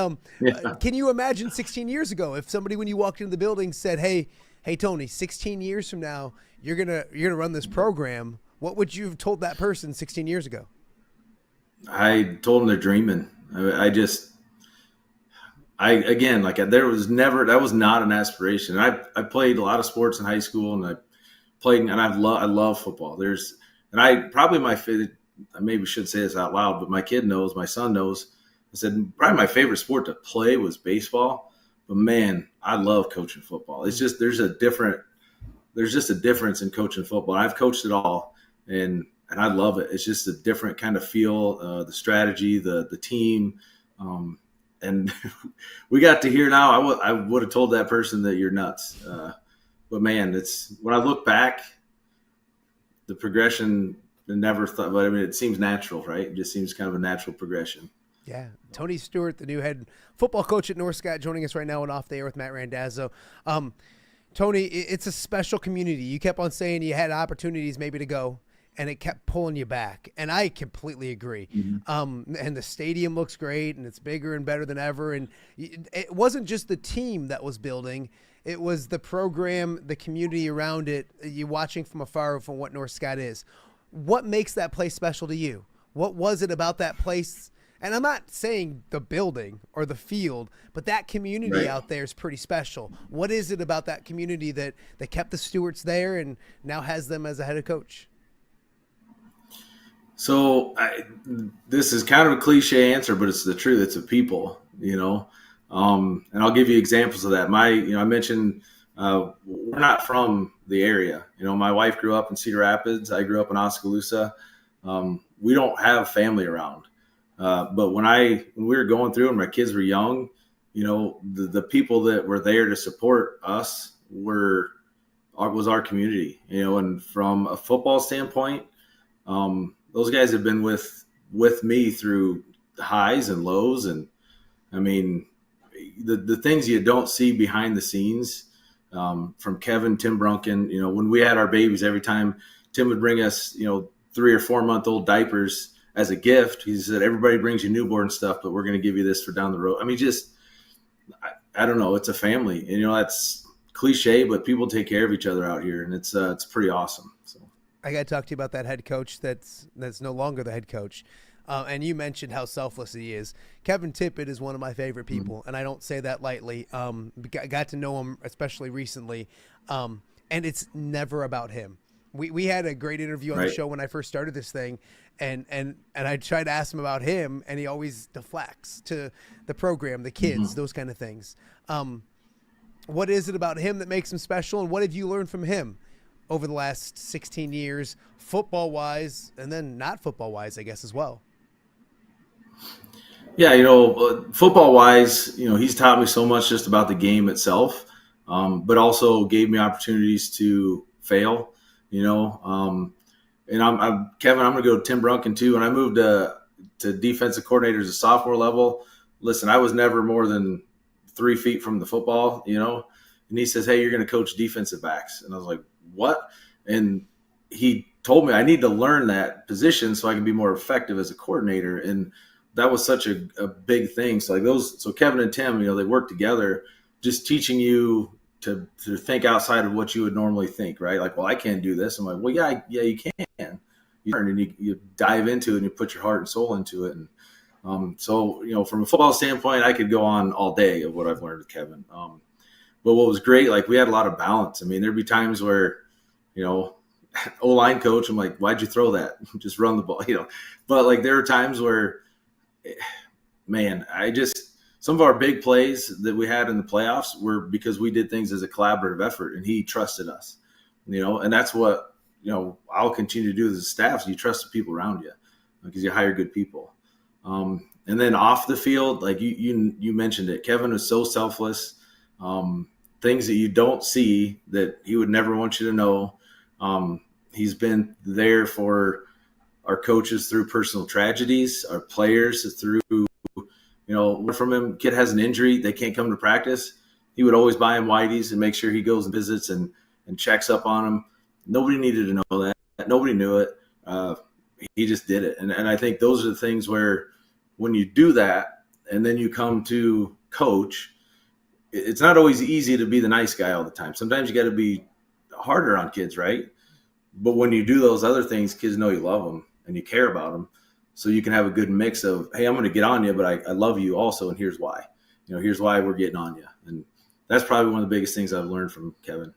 can you imagine 16 years ago if somebody, when you walked into the building, said, "Hey, Tony, 16 years from now, you're gonna run this program"? What would you have told that person 16 years ago? I told them they're dreaming. That was not an aspiration. I played a lot of sports in high school, and I love football. Probably my favorite, I maybe should say this out loud, but my son knows, I said, probably my favorite sport to play was baseball, but man, I love coaching football. It's just, there's just a difference in coaching football. I've coached it all, and I love it. It's just a different kind of feel, the strategy, the team, and we got to hear now, I would have told that person that you're nuts. But man, when I look back, the progression, I never thought, but I mean, it seems natural, right? It just seems kind of a natural progression. Yeah. Tony Stewart, the new head football coach at North Scott, joining us right now and Off the Air with Matt Randazzo. Tony, it's a special community. You kept on saying you had opportunities maybe to go, and it kept pulling you back. And I completely agree. Mm-hmm. And the stadium looks great, and it's bigger and better than ever. And it wasn't just the team that was building. It was the program, the community around it, you watching from afar from what North Scott is. What makes that place special to you? What was it about that place? And I'm not saying the building or the field, but that community out there is pretty special. What is it about that community that kept the Stewarts there and now has them as a head coach? So this is kind of a cliche answer, but it's the truth. It's the people, and I'll give you examples of that. I mentioned we're not from the area. My wife grew up in Cedar Rapids. I grew up in Oskaloosa. We don't have family around. But when we were going through and my kids were young, the people that were there to support us was our community, and from a football standpoint, those guys have been with me through the highs and lows. And I mean, the things you don't see behind the scenes, from Kevin, Tim Brunken. When we had our babies, every time Tim would bring us, 3 or 4 month old diapers as a gift, he said, everybody brings you newborn stuff, but we're going to give you this for down the road. I mean, I don't know. It's a family, and that's cliche, but people take care of each other out here, and it's pretty awesome. So I got to talk to you about that head coach that's no longer the head coach. And you mentioned how selfless he is. Kevin Tippet is one of my favorite people, and I don't say that lightly. Got to know him, especially recently, and it's never about him. We had a great interview on the show when I first started this thing, and I tried to ask him about him, and he always deflects to the program, the kids, those kind of things. What is it about him that makes him special, and what have you learned from him over the last 16 years, football-wise, and then not football-wise, I guess, as well? Yeah, football-wise, he's taught me so much just about the game itself, but also gave me opportunities to fail, and Kevin, I'm going to go to Tim Brunken too. When I moved to defensive coordinator as a sophomore level, listen, I was never more than 3 feet from the football, and he says, hey, you're going to coach defensive backs. And I was like, what? And he told me I need to learn that position so I can be more effective as a coordinator. And that was such a big thing. So Kevin and Tim, they work together, just teaching you to think outside of what you would normally think, right? Like, well, I can't do this. I'm like, well, yeah, you can. You learn and you dive into it and you put your heart and soul into it. And so, from a football standpoint, I could go on all day of what I've learned with Kevin. But what was great, like we had a lot of balance. I mean, there'd be times where, O-line coach, I'm like, why'd you throw that? Just run the ball, But like there are times where, man, some of our big plays that we had in the playoffs were because we did things as a collaborative effort and he trusted us, and that's what, I'll continue to do as a staff. So you trust the people around you because you hire good people. And then off the field, like you mentioned it, Kevin was so selfless, things that you don't see that he would never want you to know. He's been there for our coaches through personal tragedies, our players through, from him, kid has an injury, they can't come to practice. He would always buy him Whitey's and make sure he goes and visits and checks up on him. Nobody needed to know that. Nobody knew it. He just did it. And I think those are the things where when you do that and then you come to coach, it's not always easy to be the nice guy all the time. Sometimes you got to be harder on kids, right? But when you do those other things, kids know you love them and you care about them. So you can have a good mix of, hey, I'm going to get on you, but I love you also, and here's why. Here's why we're getting on you. And that's probably one of the biggest things I've learned from Kevin.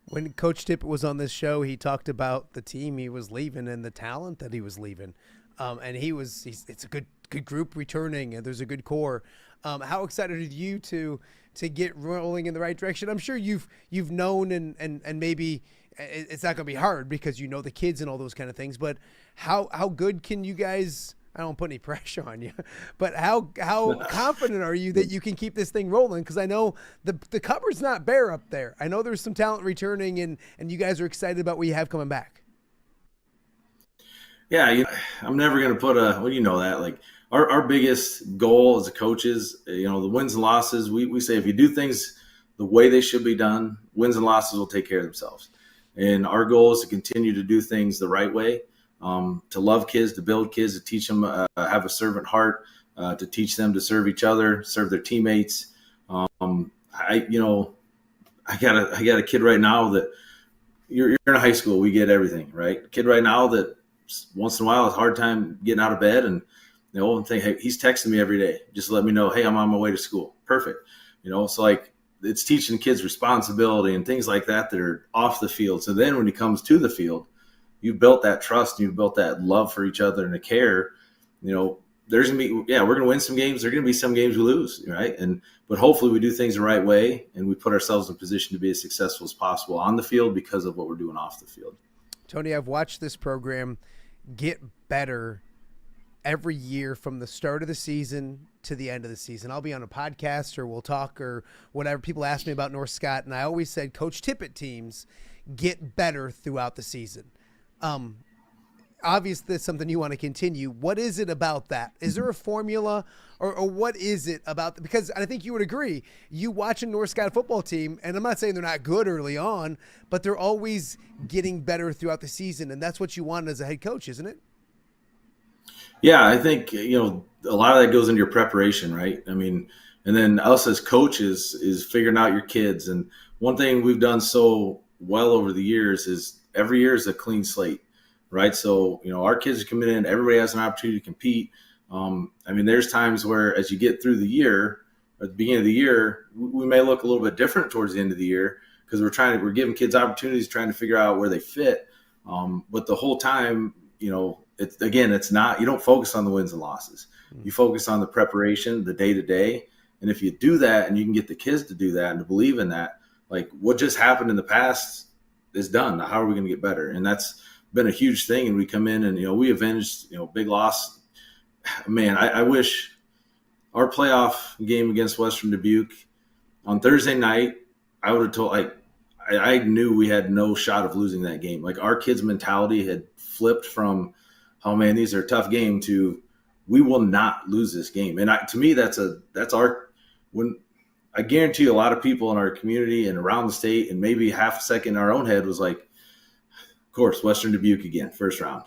When Coach Tippet was on this show, he talked about the team he was leaving and the talent that he was leaving. And it's a good group returning, and there's a good core. How excited are you to get rolling in the right direction? I'm sure you've known and maybe it's not going to be hard because you know the kids and all those kind of things. But how good can you guys? I don't put any pressure on you, but how confident are you that you can keep this thing rolling? Because I know the cupboard's not bare up there. I know there's some talent returning, and you guys are excited about what you have coming back. Yeah, I'm never going to put that. Like our biggest goal as a coaches, the wins and losses, we say if you do things the way they should be done, wins and losses will take care of themselves. And our goal is to continue to do things the right way, to love kids, to build kids, to teach them have a servant heart, to teach them to serve each other, serve their teammates. I got a kid right now that you're in high school, we get everything, right? A kid right now that once in a while has a hard time getting out of bed and think, hey, he's texting me every day, just to let me know, hey, I'm on my way to school. Perfect. So like it's teaching kids responsibility and things like that are off the field. So then when he comes to the field, you've built that trust, you've built that love for each other and a care. There's gonna be, we're gonna win some games. There's gonna be some games we lose, right? But hopefully we do things the right way and we put ourselves in a position to be as successful as possible on the field because of what we're doing off the field. Tony, I've watched this program get better every year from the start of the season to the end of the season. I'll be on a podcast or we'll talk or whatever. People ask me about North Scott, and I always said Coach Tippet teams get better throughout the season. obviously that's something you want to continue. What is it about that? Is there a formula or what is it about? Because I think you would agree, you watch a North Scout football team, and I'm not saying they're not good early on, but they're always getting better throughout the season. And that's what you want as a head coach, isn't it? Yeah, I think, a lot of that goes into your preparation, right? I mean, and then us as coaches is figuring out your kids. And one thing we've done so well over the years is every year is a clean slate, right? So, our kids are coming in, everybody has an opportunity to compete. There's times where as you get through the year, at the beginning of the year, we may look a little bit different towards the end of the year because we're giving kids opportunities, trying to figure out where they fit. But the whole time, it's not, you don't focus on the wins and losses. You focus on the preparation, the day to day. And if you do that and you can get the kids to do that and to believe in that, like what just happened in the past is done. Now, how are we going to get better? And that's been a huge thing. And we come in and, we avenged, big loss. Man, I wish our playoff game against Western Dubuque on Thursday night, I would have told, I knew we had no shot of losing that game. Like our kids' mentality had flipped from, oh man, these are a tough game to we will not lose this game. And to me, when I guarantee you a lot of people in our community and around the state and maybe half a second in our own head was like, of course, Western Dubuque again, first round,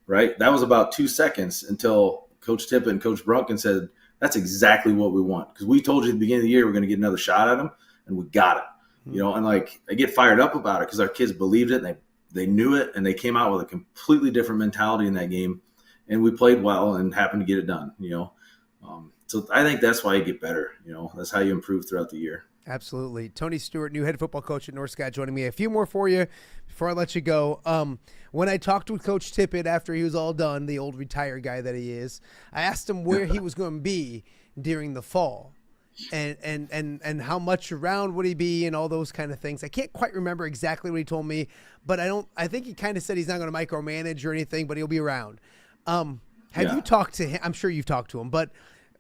right? That was about 2 seconds until Coach Tippet and Coach Brunken said, that's exactly what we want. Because we told you at the beginning of the year, we're going to get another shot at them and we got it, and I get fired up about it because our kids believed it and they knew it and they came out with a completely different mentality in that game. And we played well and happened to get it done, So I think that's why you get better, That's how you improve throughout the year. Absolutely. Tony Stewart, new head football coach at North Scout, joining me. A few more for you before I let you go. When I talked with Coach Tippet after he was all done, the old retired guy that he is, I asked him where he was going to be during the fall and how much around would he be and all those kind of things. I can't quite remember exactly what he told me, but I think he kind of said he's not going to micromanage or anything, but he'll be around. Have you talked to him? I'm sure you've talked to him, but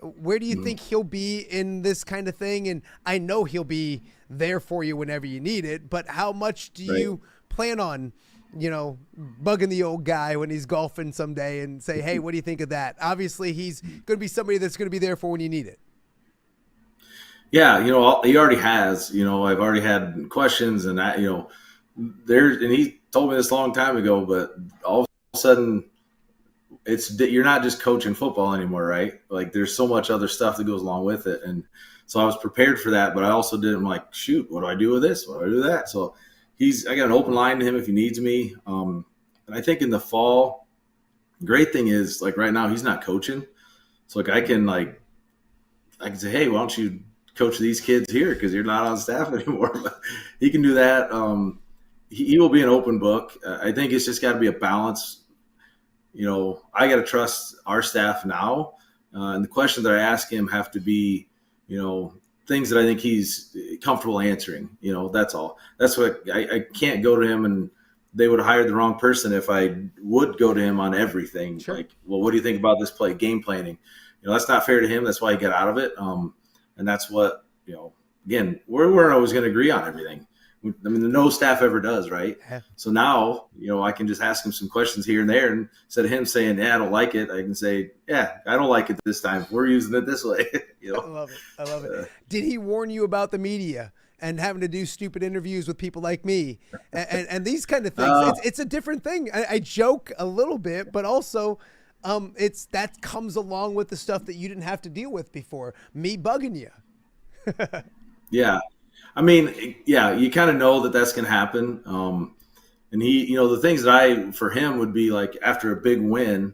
where do you think he'll be in this kind of thing? And I know he'll be there for you whenever you need it, but how much do you plan on, bugging the old guy when he's golfing someday and say, hey, what do you think of that? Obviously he's going to be somebody that's going to be there for when you need it. Yeah. He already has, I've already had questions and that, and he told me this a long time ago, but all of a sudden, you're not just coaching football anymore, right? Like there's so much other stuff that goes along with it. And so I was prepared for that, but I also didn't like, shoot, what do I do with this? What do I do with that? So I got an open line to him if he needs me. And I think in the fall, the great thing is like right now he's not coaching. So like I can say, hey, why don't you coach these kids here? Cause you're not on staff anymore, but he can do that. He will be an open book. I think it's just gotta be a balance. I got to trust our staff now. And the questions that I ask him have to be, things that I think he's comfortable answering. That's all. That's what I can't go to him and they would have hired the wrong person if I would go to him on everything. Sure. Like, well, what do you think about this play? Game planning. That's not fair to him. That's why he got out of it. And that's what, again, we're always going to agree on everything. No staff ever does, right? Yeah. So now, I can just ask him some questions here and there. And instead of him saying, yeah, I don't like it, I can say, yeah, I don't like it this time. We're using it this way. I love it. Did he warn you about the media and having to do stupid interviews with people like me and these kind of things? It's a different thing. I joke a little bit, but also that comes along with the stuff that you didn't have to deal with before. Me bugging you. Yeah. You kind of know that that's going to happen. And he, the things that for him would be like after a big win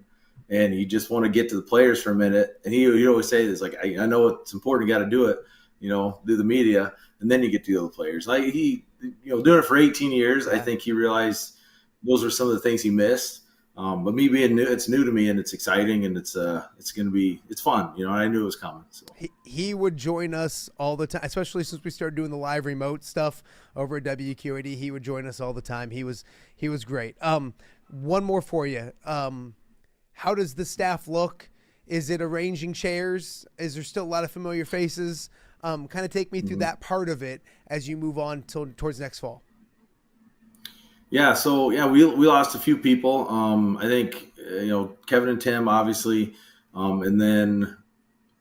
and you just want to get to the players for a minute. And he'd always say this, like, I know it's important. You got to do it, do the media. And then you get to the other players. Like he, doing it for 18 years, I think he realized those were some of the things he missed. But me being new, it's new to me and it's exciting and it's going to be, it's fun. I knew it was coming. So. He would join us all the time, especially since we started doing the live remote stuff over at WQAD. He would join us all the time. He was great. One more for you. How does the staff look? Is it arranging chairs? Is there still a lot of familiar faces? Kind of take me through that part of it as you move on towards next fall. Yeah, so we lost a few people. I think Kevin and Tim, obviously, and then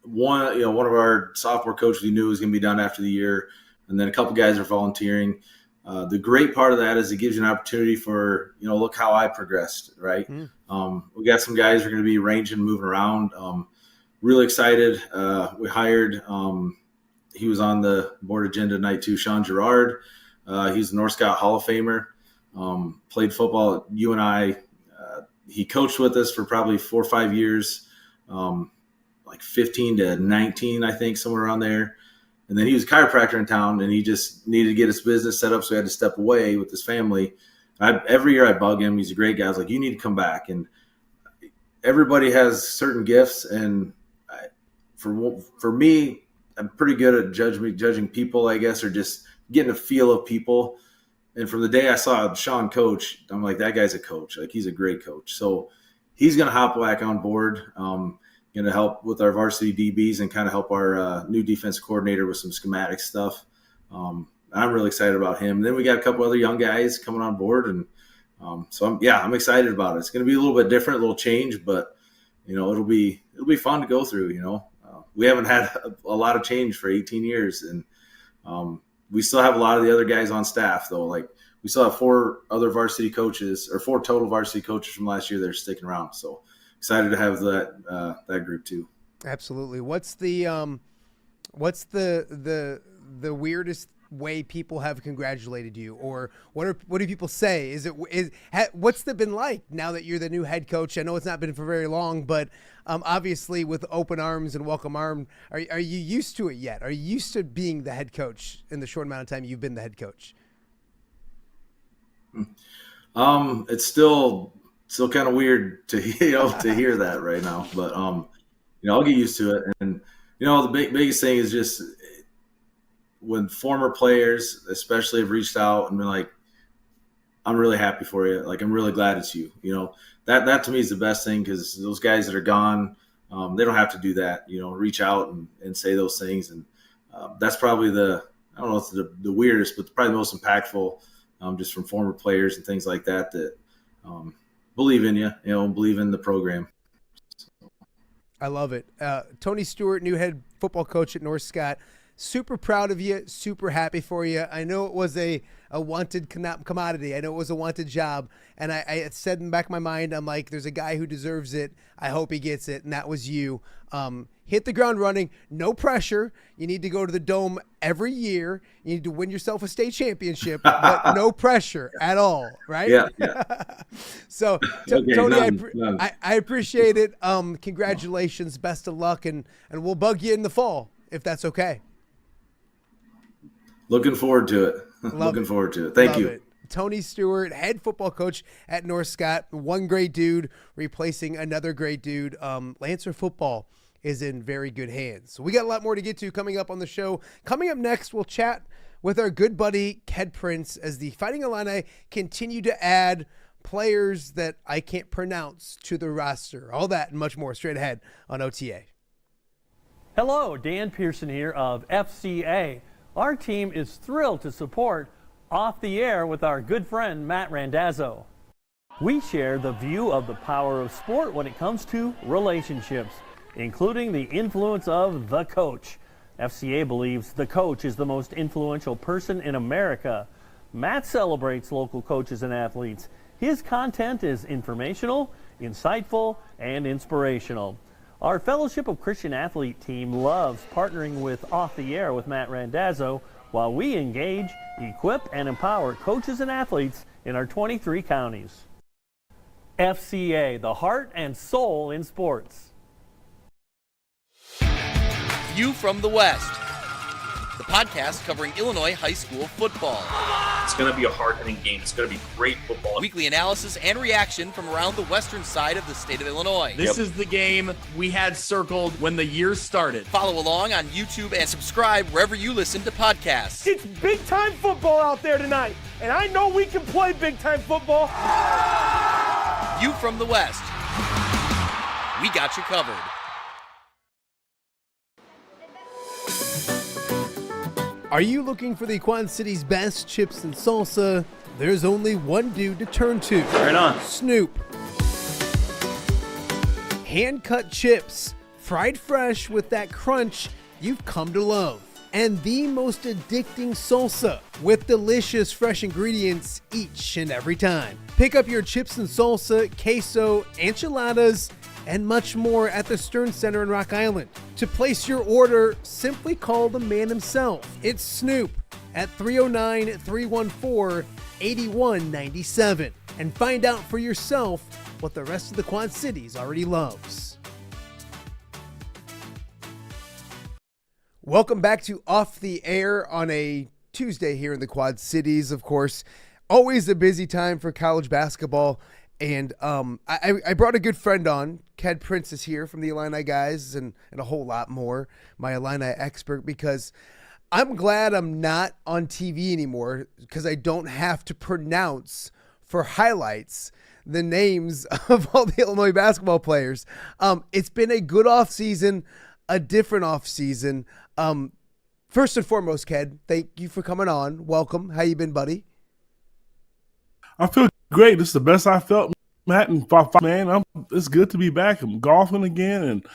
one of our sophomore coaches we knew was going to be done after the year, and then a couple guys are volunteering. The great part of that is it gives you an opportunity for look how I progressed, right? We got some guys who are going to be ranging, moving around. Really excited. We hired. He was on the board agenda tonight too. Sean Gerard. He's a North Scout Hall of Famer. Played football at UNI. He coached with us for probably 4 or 5 years, like 15 to 19, I think, somewhere around there. And then he was a chiropractor in town, and he just needed to get his business set up, so he had to step away with his family. Every year I bug him. He's a great guy. I was like, you need to come back. And everybody has certain gifts, and for me, I'm pretty good at judging people, I guess, or just getting a feel of people. And from the day I saw Sean coach, I'm like, that guy's a coach. Like, he's a great coach. So he's going to hop back on board, going to help with our varsity DBs and kind of help our new defense coordinator with some schematic stuff. I'm really excited about him. And then we got a couple other young guys coming on board. And so I'm excited about it. It's going to be a little bit different, a little change, but it'll be fun to go through. We haven't had a lot of change for 18 years. And we still have a lot of the other guys on staff, though. Like, we still have 4 other varsity coaches, or 4 total varsity coaches from last year that are sticking around. So excited to have that group too. Absolutely. What's the weirdest way people have congratulated you, or what do people say? What's it been like now that you're the new head coach? I know it's not been for very long, but obviously with open arms and welcome arm, are you used to it yet? Are you used to being the head coach in the short amount of time you've been the head coach? It's still kind of weird to hear that right now, but I'll get used to it. And the biggest thing is just when former players especially have reached out and been like, I'm really happy for you. Like, I'm really glad it's you. That to me is the best thing, because those guys that are gone, they don't have to do that, reach out and say those things. And that's probably I don't know if it's the weirdest, but probably the most impactful, just from former players and things like that believe in you, believe in the program. I love it. Tony Stewart, new head football coach at North Scott. Super proud of you. Super happy for you. I know it was a wanted commodity. I know it was a wanted job. And I said in the back of my mind, I'm like, there's a guy who deserves it. I hope he gets it. And that was you. Hit the ground running. No pressure. You need to go to the Dome every year. You need to win yourself a state championship, but no pressure at all, right? Yeah. So, Okay, Tony, none. I appreciate it. Congratulations. Best of luck. And we'll bug you in the fall, if that's okay. Looking forward to it. Looking forward to it. Thank you. Tony Stewart, head football coach at North Scott. One great dude replacing another great dude. Lancer football is in very good hands. So we got a lot more to get to coming up on the show. Coming up next, we'll chat with our good buddy Kedric Prince as the Fighting Illini continue to add players that I can't pronounce to the roster. All that and much more straight ahead on OTA. Hello, Dan Pearson here of FCA. Our team is thrilled to support Off the Air with our good friend Matt Randazzo. We share the view of the power of sport when it comes to relationships, including the influence of the coach. FCA believes the coach is the most influential person in America. Matt celebrates local coaches and athletes. His content is informational, insightful, and inspirational. Our Fellowship of Christian Athlete team loves partnering with Off the Air with Matt Randazzo while we engage, equip, and empower coaches and athletes in our 23 counties. FCA, the heart and soul in sports. View from the West, the podcast covering Illinois high school football. It's going to be a hard-hitting game. It's going to be great football. Weekly analysis and reaction from around the western side of the state of Illinois. This is the game we had circled when the year started. Follow along on YouTube and subscribe wherever you listen to podcasts. It's big-time football out there tonight, and I know we can play big-time football. View from the West. We got you covered. Are you looking for the Quad City's best chips and salsa? there's only one dude to turn to. Right on. Snoop. Hand-cut chips, fried fresh with that crunch you've come to love. And the most addicting salsa with delicious fresh ingredients each and every time. Pick up your chips and salsa, queso, enchiladas, and much more at the Stern Center in Rock Island. To place your order, simply call the man himself. It's Snoop at 309-314-8197 and find out for yourself what the rest of the Quad Cities already loves. Welcome back to Off the Air on a Tuesday here in the Quad Cities. Of course, always a busy time for college basketball. And I brought a good friend on. Kedric Prince is here from the Illini guys and a whole lot more. My Illini expert, because I'm glad I'm not on TV anymore because I don't have to pronounce for highlights the names of all the Illinois basketball players. It's been a good offseason, a different offseason. First and foremost, Ked, thank you for coming on. Welcome. How you been, buddy? I feel great. This is the best I felt, Matt, and man, it's good to be back. I'm golfing again and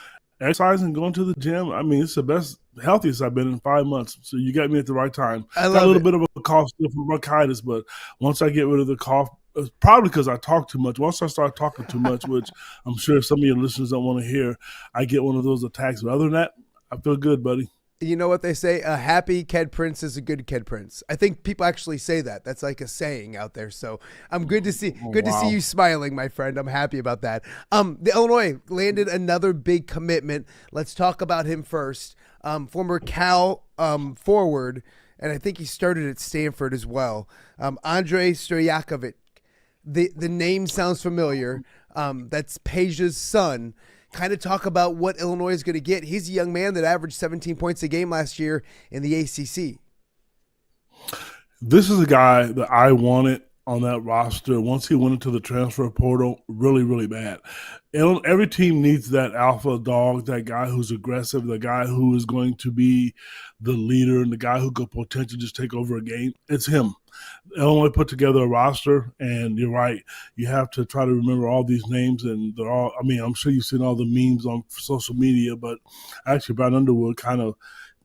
exercising, going to the gym. I mean, it's the best, healthiest I've been in 5 months. So you got me at the right time. I love got a little it. bit of a cough still from bronchitis, but once I get rid of the cough, it's probably because I talk too much. Once I start talking too much, which I'm sure some of your listeners don't want to hear, I get one of those attacks. But other than that, I feel good, buddy. You know what they say? A happy Kedric Prince is a good Kedric Prince. I think people actually say that. That's like a saying out there. So I'm good to see to see you smiling, my friend. I'm happy about that. The Illinois landed another big commitment. Let's talk about him first. Former Cal forward, and I think he started at Stanford as well. Andrej Stojaković. The name sounds familiar. That's Peja's son. Kind of talk about what Illinois is going to get. He's a young man that averaged 17 points a game last year in the ACC. This is a guy that I wanted on that roster once he went into the transfer portal really, really bad. Every team needs that alpha dog, that guy who's aggressive, the guy who is going to be the leader, and the guy who could potentially just take over a game. It's him. Illinois put together a roster, and you're right. You have to try to remember all these names, and they're all, I mean, I'm sure you've seen all the memes on social media, but actually Brad Underwood kind of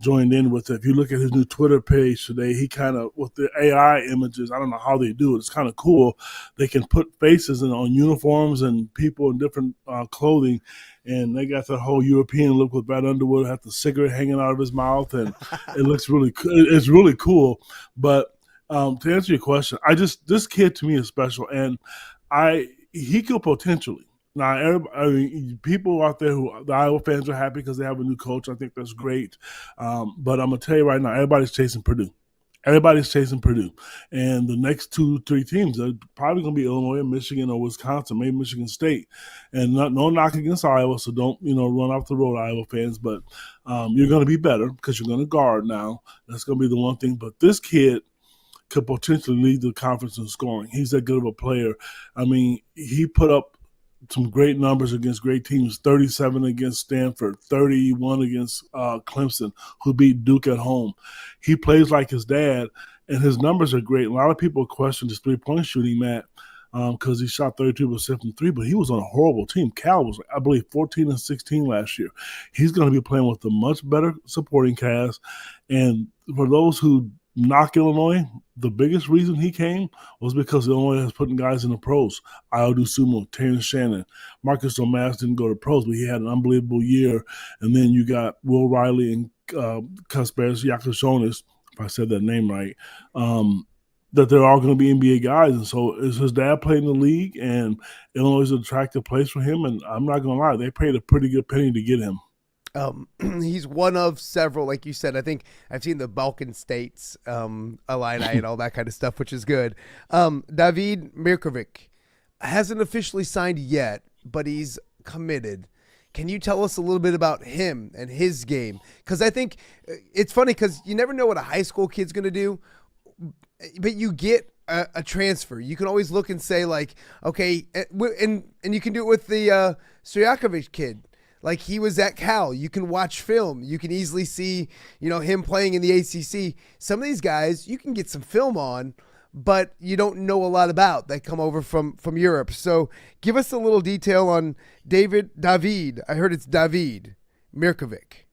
joined in with it. If you look at his new Twitter page today, he kind of, with the AI images, I don't know how they do it. It's kind of cool. They can put faces on uniforms and people in different clothing, and they got that whole European look with Brad Underwood, had the cigarette hanging out of his mouth, and it looks really cool. It's really cool. But to answer your question, this kid to me is special, and he could potentially. Now, people out there the Iowa fans are happy because they have a new coach. I think that's great. But I'm going to tell you right now, everybody's chasing Purdue. Everybody's chasing Purdue. And the next 2-3 teams are probably going to be Illinois, Michigan, or Wisconsin, maybe Michigan State. And no knock against Iowa, so don't run off the road, Iowa fans. But you're going to be better because you're going to guard now. That's going to be the one thing. But this kid could potentially lead the conference in scoring. He's that good of a player. I mean, he put up some great numbers against great teams, 37 against Stanford, 31 against Clemson, who beat Duke at home. He plays like his dad, and his numbers are great. A lot of people question his three-point shooting, Matt, because he shot 32% from three, but he was on a horrible team. Cal was, I believe, 14-16 last year. He's going to be playing with a much better supporting cast, and for those who knock Illinois, the biggest reason he came was because Illinois has putting guys in the pros. Ayo Sumo, Terrence Shannon, Marcus O'Mass didn't go to pros, but he had an unbelievable year. And then you got Will Riley and Kasparas Yakashonis, if I said that name right, that they're all going to be NBA guys. And so is his dad playing in the league, and Illinois is an attractive place for him. And I'm not going to lie, they paid a pretty good penny to get him. He's one of several, like you said. I think I've seen the Balkan states, Illini and all that kind of stuff, which is good. David Mirkovic hasn't officially signed yet, but he's committed. Can you tell us a little bit about him and his game? Because I think it's funny because you never know what a high school kid's going to do, but you get a transfer. You can always look and say, like, okay, and you can do it with the Stojaković kid. Like, he was at Cal. You can watch film. You can easily see, him playing in the ACC. Some of these guys, you can get some film on, but you don't know a lot about that come over from Europe. So give us a little detail on David. I heard it's David Mirkovic.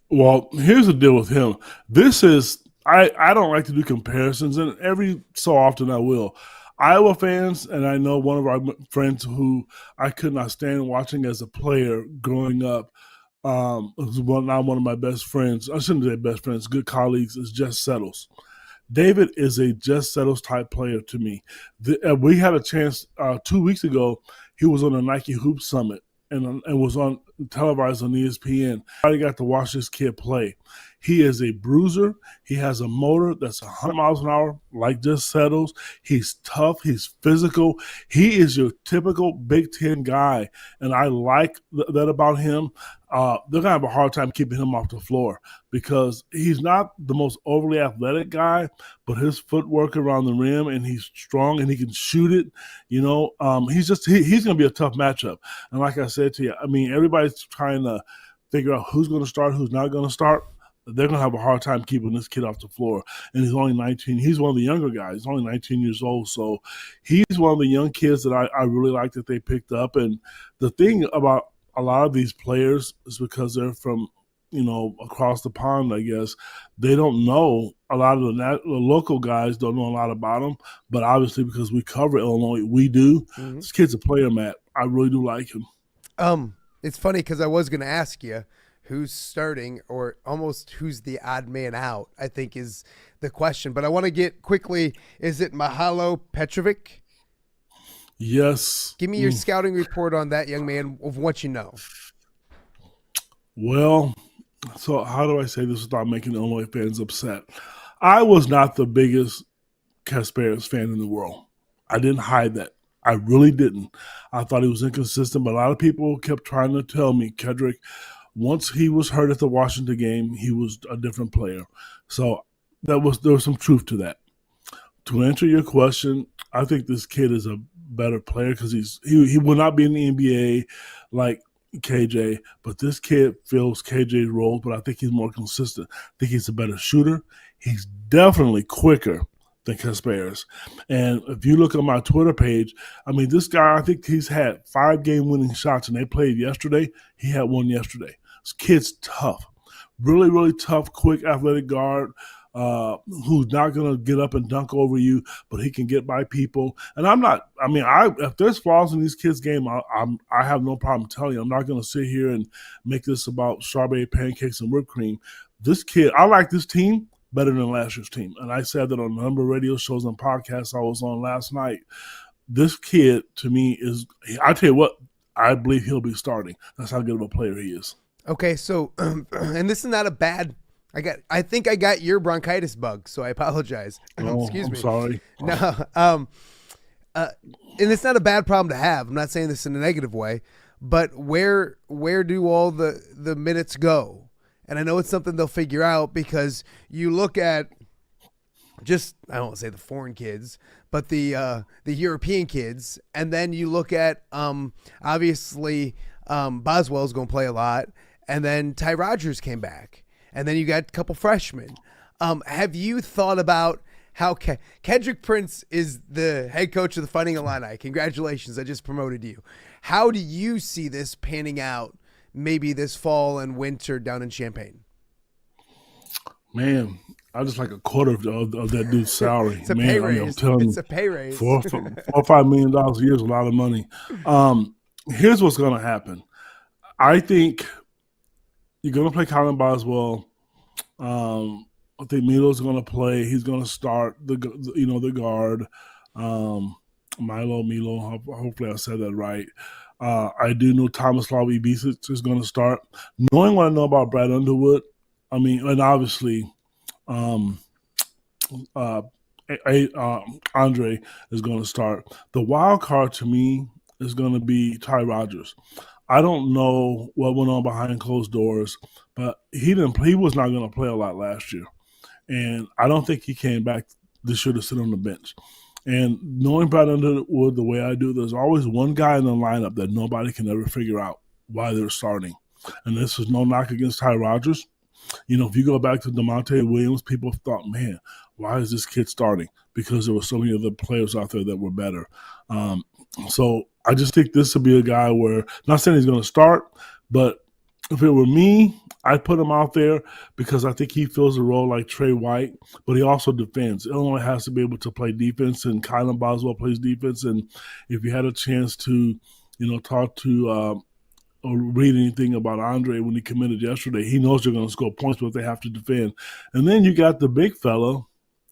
Well, here's the deal with him. This is I don't like to do comparisons, and every so often I will. Iowa fans, and I know one of our friends who I could not stand watching as a player growing up, was now one of my best friends. I shouldn't say best friends, good colleagues, is Jess Settles. David is a Jess Settles type player to me. We had a chance 2 weeks ago. He was on the Nike Hoop Summit and was on televised on ESPN. I got to watch this kid play. He is a bruiser. He has a motor that's 100 miles an hour, like Jess Settles. He's tough. He's physical. He is your typical Big Ten guy, and I like that about him. They're going to have a hard time keeping him off the floor because he's not the most overly athletic guy, but his footwork around the rim, and he's strong and he can shoot it. He's going to be a tough matchup. And like I said to you, I mean, everybody's trying to figure out who's going to start, who's not going to start. They're going to have a hard time keeping this kid off the floor. And he's only 19. He's one of the younger guys. He's only 19 years old. So he's one of the young kids that I really like that they picked up. And the thing about a lot of these players is because they're from, across the pond, I guess. They don't know a lot of the local guys don't know a lot about them. But obviously because we cover Illinois, we do. Mm-hmm. This kid's a player, Matt. I really do like him. It's funny because I was going to ask you who's starting or almost who's the odd man out, I think is the question. But I want to get quickly, is it Mahalo Petrovic? Yes. Give me your scouting report on that young man of what you know. Well, so how do I say this without making Illinois fans upset? I was not the biggest Kasparis fan in the world. I didn't hide that. I really didn't. I thought he was inconsistent, but a lot of people kept trying to tell me, Kedric, once he was hurt at the Washington game, he was a different player. So there was some truth to that. To answer your question, I think this kid is a better player because he will not be in the NBA like KJ, but this kid fills KJ's role, but I think he's more consistent. I think he's a better shooter. He's definitely quicker than Kasparis. And if you look at my Twitter page, I mean, this guy, I think he's had 5 game-winning shots, and they played yesterday. He had one yesterday. This kid's tough. Really, really tough, quick, athletic guard who's not going to get up and dunk over you, but he can get by people. And if there's flaws in these kids' game, I have no problem telling you. I'm not going to sit here and make this about strawberry pancakes and whipped cream. This kid, I like this team better than last year's team. And I said that on a number of radio shows and podcasts I was on last night. This kid, to me, I tell you what, I believe he'll be starting. That's how good of a player he is. Okay, so, and this is not a bad, I think I got your bronchitis bug, so I apologize. Excuse me. I'm sorry. No, and it's not a bad problem to have. I'm not saying this in a negative way, but where do all the minutes go? And I know it's something they'll figure out because you look at just, I don't want to say the foreign kids, but the European kids, and then you look at obviously Boswell's going to play a lot, and then Ty Rodgers came back, and then you got a couple freshmen. Have you thought about how Kedric Prince is the head coach of the Fighting Illini? Congratulations, I just promoted you. How do you see this panning out maybe this fall and winter down in Champaign? Man, I just like a quarter of that dude's salary. It's a pay raise. It's a pay raise. $4 or $5 million a year is a lot of money. Here's what's going to happen. I think you're going to play Colin Boswell. I think Milo's going to play. He's going to start the guard. Milo. Hopefully I said that right. I do know Tomislav Ibišić is going to start. Knowing what I know about Brad Underwood, and obviously Andrej is going to start. The wild card to me is going to be Ty Rodgers. I don't know what went on behind closed doors, but he was not going to play a lot last year. And I don't think he came back this year to sit on the bench. And knowing Brad Underwood the way I do, there's always one guy in the lineup that nobody can ever figure out why they're starting. And this is no knock against Ty Rodgers, If you go back to DeMonte Williams, people thought, man, why is this kid starting? Because there were so many other players out there that were better. So I just think this would be a guy where, not saying he's going to start, but if it were me, I'd put him out there because I think he fills a role like Trey White, but he also defends. Illinois has to be able to play defense, and Kylan Boswell plays defense. And if you had a chance to, talk to or read anything about Andrej when he committed yesterday, he knows they're going to score points, but they have to defend. And then you got the big fella,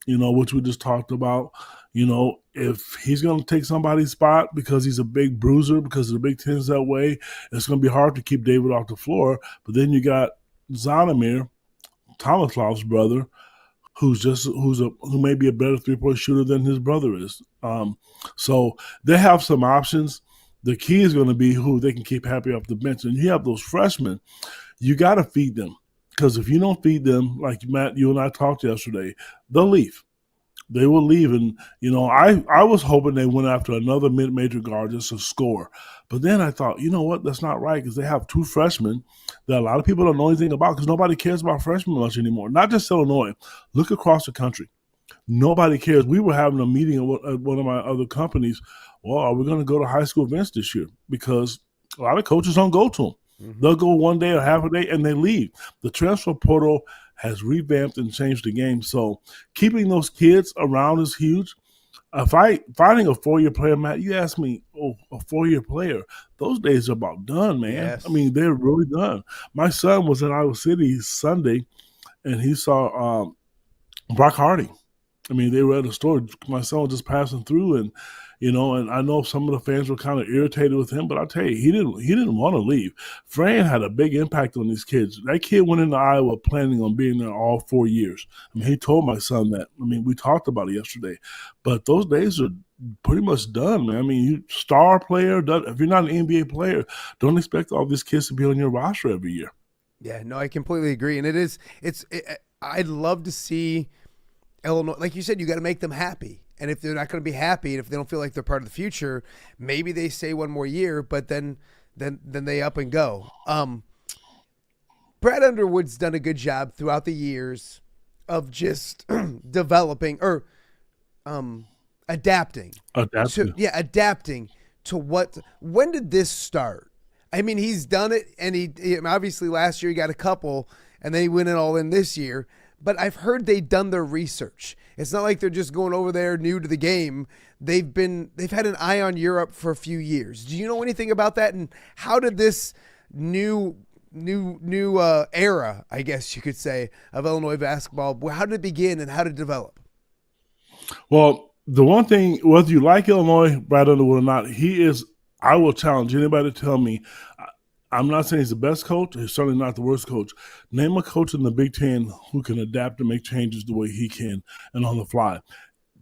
which we just talked about. If he's going to take somebody's spot because he's a big bruiser, because the Big Ten's that way, it's going to be hard to keep David off the floor. But then you got Zonomir, Tomislav's brother, who may be a better three-point shooter than his brother is. So they have some options. The key is going to be who they can keep happy off the bench. And you have those freshmen, you got to feed them. Because if you don't feed them, like Matt, you and I talked yesterday, they'll leave. They will leave. And, I was hoping they went after another mid-major guard just to score. But then I thought, you know what, that's not right, because they have two freshmen that a lot of people don't know anything about, because nobody cares about freshmen much anymore. Not just Illinois. Look across the country. Nobody cares. We were having a meeting at one of my other companies. Well, are we going to go to high school events this year? Because a lot of coaches don't go to them. Mm-hmm. They'll go one day or half a day, and they leave. The transfer portal has revamped and changed the game. So keeping those kids around is huge. Finding a 4-year player, Matt, you asked me, a 4-year player, those days are about done, man. Yes. I mean, they're really done. My son was in Iowa City Sunday, and he saw Brock Hardy. I mean, they were at a store. My son was just passing through, and and I know some of the fans were kind of irritated with him, but I'll tell you, he didn't want to leave. Fran had a big impact on these kids. That kid went into Iowa planning on being there all 4 years. I mean, he told my son that. I mean, we talked about it yesterday. But those days are pretty much done, man. I mean, you star player, if you're not an NBA player, don't expect all these kids to be on your roster every year. Yeah, no, I completely agree. And I'd love to see Illinois, like you said, you got to make them happy. And if they're not going to be happy, and if they don't feel like they're part of the future, maybe they stay one more year, but then they up and go. Brad Underwood's done a good job throughout the years of just developing or adapting. Adapting to what. When did this start? I mean, he's done it, and he obviously last year he got a couple, and then he went it all in this year. But I've heard they've done their research. It's not like they're just going over there new to the game. They've had an eye on Europe for a few years. Do you know anything about that? And how did this new era, I guess you could say, of Illinois basketball, how did it begin and how did it develop? Well, the one thing, whether you like Illinois, Brad Underwood or not, I will challenge anybody to tell me. I'm not saying he's the best coach. He's certainly not the worst coach. Name a coach in the Big Ten who can adapt and make changes the way he can and on the fly.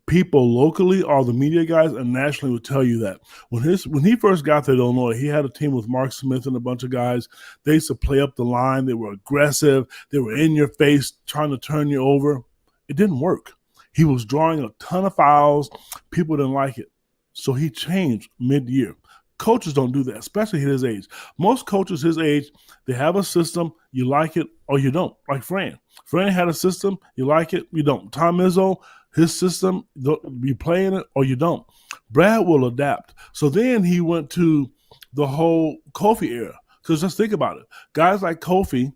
People locally, all the media guys, and nationally would tell you that. When he first got to Illinois, he had a team with Mark Smith and a bunch of guys. They used to play up the line. They were aggressive. They were in your face, trying to turn you over. It didn't work. He was drawing a ton of fouls. People didn't like it. So he changed mid-year. Coaches don't do that, especially at his age. Most coaches his age, they have a system, you like it or you don't. Like Fran. Fran had a system, you like it, you don't. Tom Izzo, his system, you play in it or you don't. Brad will adapt. So then he went to the whole Kofi era. Because just think about it. Guys like Kofi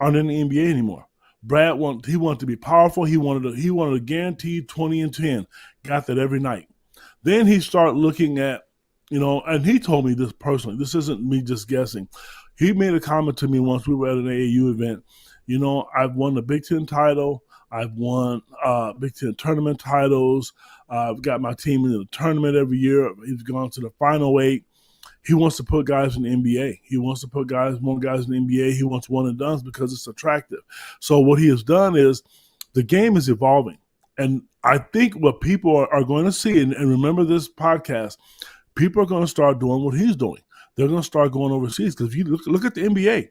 aren't in the NBA anymore. Brad wanted to be powerful. He wanted a guaranteed 20 and 10. Got that every night. Then he started looking at, and he told me this personally. This isn't me just guessing. He made a comment to me once. We were at an AAU event. I've won the Big Ten title. I've won Big Ten tournament titles. I've got my team in the tournament every year. He's gone to the Final 8. He wants to put guys in the NBA. He wants to put more guys in the NBA. He wants one and dones because it's attractive. So what he has done is the game is evolving. And I think what people are going to see, and remember this podcast, people are going to start doing what he's doing. They're going to start going overseas because if you look at the NBA,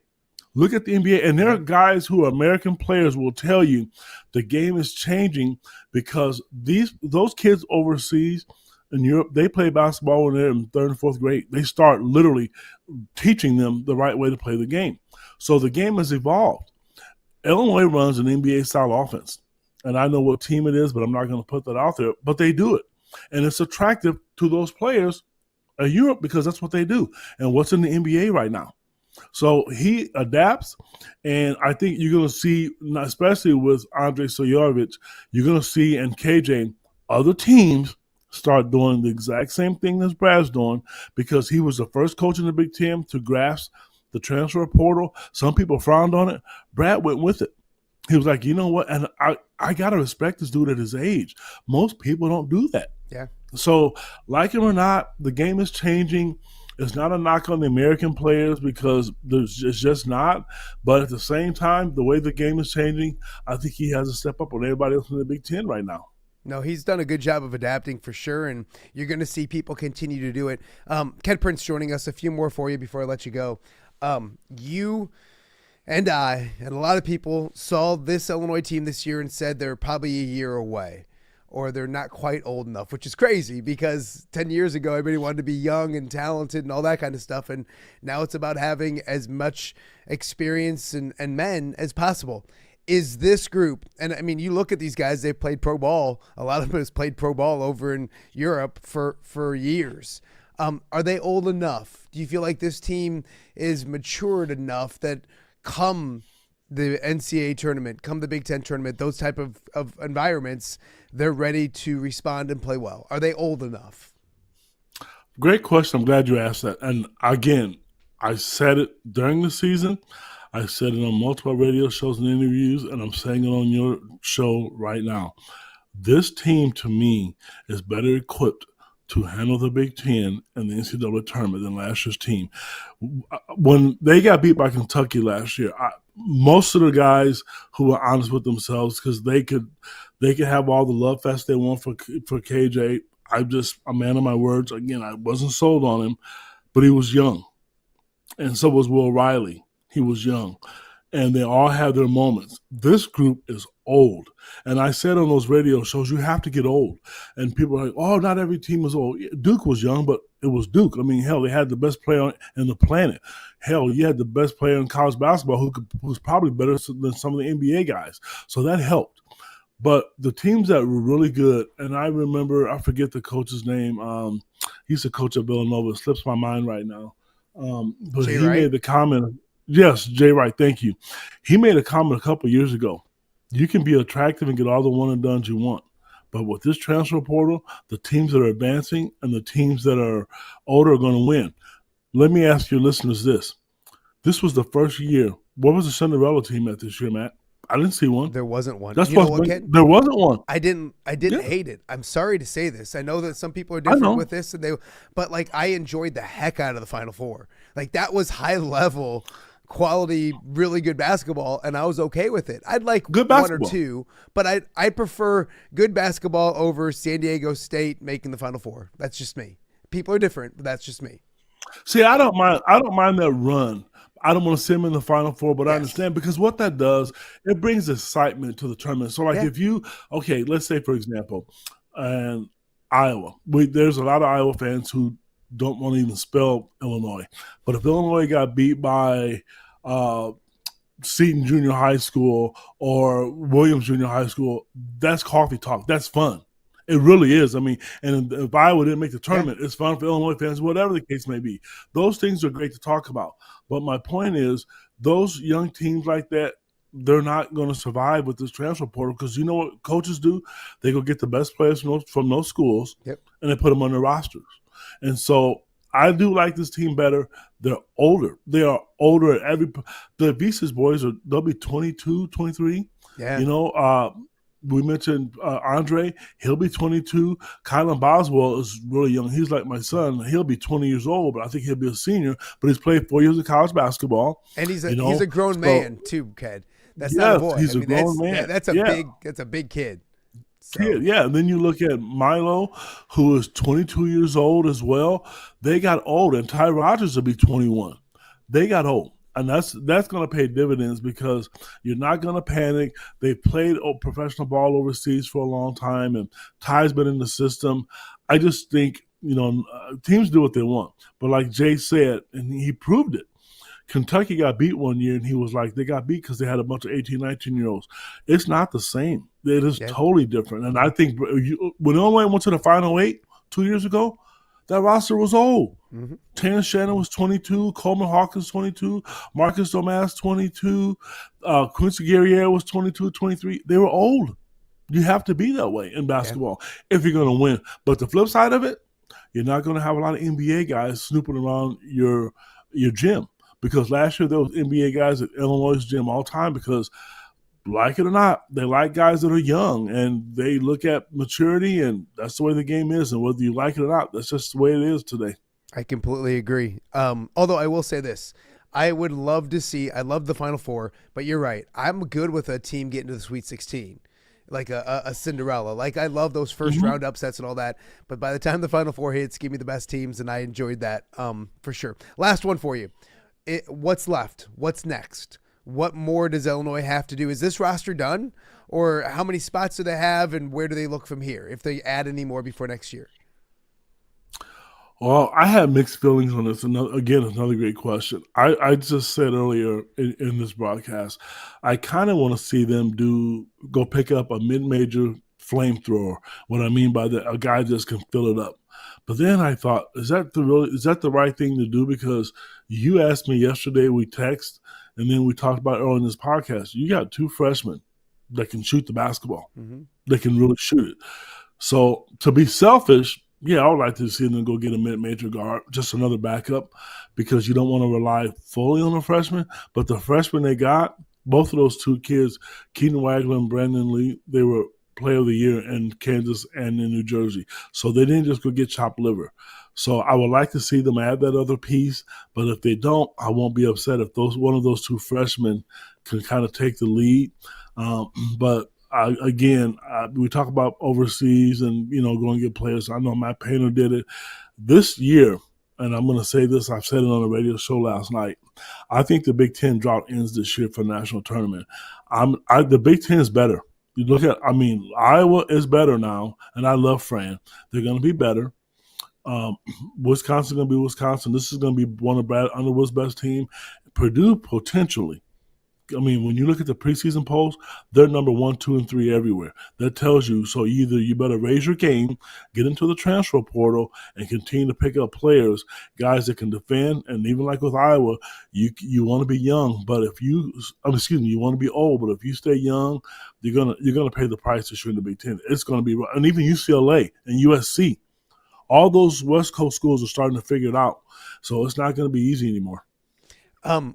and there are guys who are American players will tell you the game is changing because those kids overseas in Europe, they play basketball when they're in 3rd and 4th grade. They start literally teaching them the right way to play the game. So the game has evolved. Illinois runs an NBA-style offense. And I know what team it is, but I'm not going to put that out there. But they do it. And it's attractive to those players in Europe because that's what they do. And what's in the NBA right now? So he adapts, and I think you're going to see, especially with Andrej Stojaković, you're going to see in KJ other teams start doing the exact same thing as Brad's doing because he was the first coach in the Big Ten to grasp the transfer portal. Some people frowned on it. Brad went with it. He was like, you know what? And I got to respect this dude at his age. Most people don't do that. Yeah. So, like him or not, the game is changing. It's not a knock on the American players because it's just not. But at the same time, the way the game is changing, I think he has to step up on everybody else in the Big Ten right now. No, he's done a good job of adapting for sure, and you're going to see people continue to do it. Kedric Prince joining us. A few more for you before I let you go. You and I and a lot of people saw this Illinois team this year and said they're probably a year away, or they're not quite old enough, which is crazy because 10 years ago, everybody wanted to be young and talented and all that kind of stuff. And now it's about having as much experience and men as possible. Is this group, and I mean, you look at these guys, they've played pro ball. A lot of them has played pro ball over in Europe for years. Are they old enough? Do you feel like this team is matured enough that come the NCAA tournament, come the Big Ten tournament, those type of environments, they're ready to respond and play well? Are they old enough? Great question. I'm glad you asked that. And again, I said it during the season. I said it on multiple radio shows and interviews, and I'm saying it on your show right now. This team, to me, is better equipped to handle the Big Ten and the NCAA tournament than last year's team. When they got beat by Kentucky last year, most of the guys who were honest with themselves, because they could have all the love fest they want for KJ. I'm a man of my words. Again, I wasn't sold on him, but he was young, and so was Will Riley. He was young, and they all had their moments. This group is old, and I said on those radio shows, you have to get old. And people are like, "Oh, not every team is old." Duke was young, but it was Duke. I mean, hell, they had the best player on the planet. Hell, you had the best player in college basketball who was probably better than some of the NBA guys. So that helped. But the teams that were really good, and I remember, I forget the coach's name. He's the coach of Villanova. It slips my mind right now. But he made the comment. Yes, Jay Wright, thank you. He made a comment a couple years ago. You can be attractive and get all the one-and-dones you want. But with this transfer portal, the teams that are advancing and the teams that are older are going to win. Let me ask your listeners this. This was the first year. What was the Cinderella team at this year, Matt? I didn't see one. There wasn't one. There wasn't one. I didn't hate it. I'm sorry to say this. I know that some people are different with this, but like I enjoyed the heck out of the Final Four. Like that was high level, quality, really good basketball, and I was okay with it. I'd like good one or two, but I prefer good basketball over San Diego State making the Final Four. That's just me. People are different, but that's just me. See, I don't mind that run. I don't want to see them in the Final Four, but I understand because what that does, it brings excitement to the tournament. So, like let's say, for example, Iowa. There's a lot of Iowa fans who don't want to even spell Illinois. But if Illinois got beat by Seton Junior High School or Williams Junior High School, that's coffee talk. That's fun. It really is. I mean, and if Iowa didn't make the tournament, it's fun for Illinois fans, whatever the case may be. Those things are great to talk about. But my point is, those young teams like that, they're not going to survive with this transfer portal because you know what coaches do? They go get the best players from those schools, and they put them on their rosters. And so I do like this team better. They're older. They are older. The Visas boys, they'll be 22, 23. Yeah. You know, we mentioned Andre. He'll be 22. Kylan Boswell is really young. He's like my son. He'll be 20 years old, but I think he'll be a senior. But he's played 4 years of college basketball. And he's a grown man too, Ked. That's not a boy. He's a grown man. That's a big kid. So. Yeah, and then you look at Milo, who is 22 years old as well. They got old, and Ty Rogers will be 21. They got old. And that's going to pay dividends because you're not going to panic. They've played professional ball overseas for a long time, and Ty's been in the system. I just think, teams do what they want. But like Jay said, and he proved it, Kentucky got beat one year, and he was like, they got beat because they had a bunch of 18, 19-year-olds. It's not the same. It is totally different. And I think when Illinois went to the Final Eight 2 years ago, that roster was old. Mm-hmm. Terrence Shannon was 22, Coleman Hawkins 22, Marcus Domas 22, Quincy Guerriere was 22, 23. They were old. You have to be that way in basketball if you're going to win. But the flip side of it, you're not going to have a lot of NBA guys snooping around your gym, because last year there was NBA guys at Illinois' gym all the time because, like it or not, they like guys that are young and they look at maturity, and that's the way the game is. And whether you like it or not, that's just the way it is today. I completely agree. Although I will say this, I would love to see, I love the Final Four, but you're right. I'm good with a team getting to the Sweet 16. Like a Cinderella. Like, I love those first round upsets and all that. But by the time the Final Four hits, give me the best teams, and I enjoyed that for sure. Last one for you. What's left? What's next? What more does Illinois have to do? Is this roster done? Or how many spots do they have, and where do they look from here if they add any more before next year? Well, I have mixed feelings on this. Another great question. I just said earlier in this broadcast, I kind of want to see them go pick up a mid-major flamethrower. What I mean by that, a guy just can fill it up. But then I thought, is that the right thing to do? Because you asked me yesterday, we text, and then we talked about earlier in this podcast. You got two freshmen that can shoot the basketball. Mm-hmm. They can really shoot it. So to be selfish, yeah, I would like to see them go get a mid-major guard, just another backup, because you don't want to rely fully on the freshman. But the freshmen they got, both of those two kids, Keaton Wagler and Brandon Lee, they were Player of the Year in Kansas and in New Jersey. So they didn't just go get chopped liver. So I would like to see them add that other piece. But if they don't, I won't be upset if one of those two freshmen can kind of take the lead. But we talk about overseas and, going to get players. I know Matt Painter did it this year, and I'm going to say this. I've said it on a radio show last night. I think the Big Ten drought ends this year for the national tournament. The Big Ten is better. You look at, Iowa is better now, and I love Fran. They're going to be better. Wisconsin going to be Wisconsin. This is going to be one of Brad Underwood's best team. Purdue potentially. When you look at the preseason polls, they're number 1, 2, and 3 everywhere. That tells you, so either you better raise your game, get into the transfer portal, and continue to pick up players, guys that can defend. And even like with Iowa, you want to be young, but you want to be old, but if you stay young, you're gonna pay the price to shoot in the Big Ten. It's gonna be, and even UCLA and USC, all those West Coast schools are starting to figure it out. So it's not gonna be easy anymore.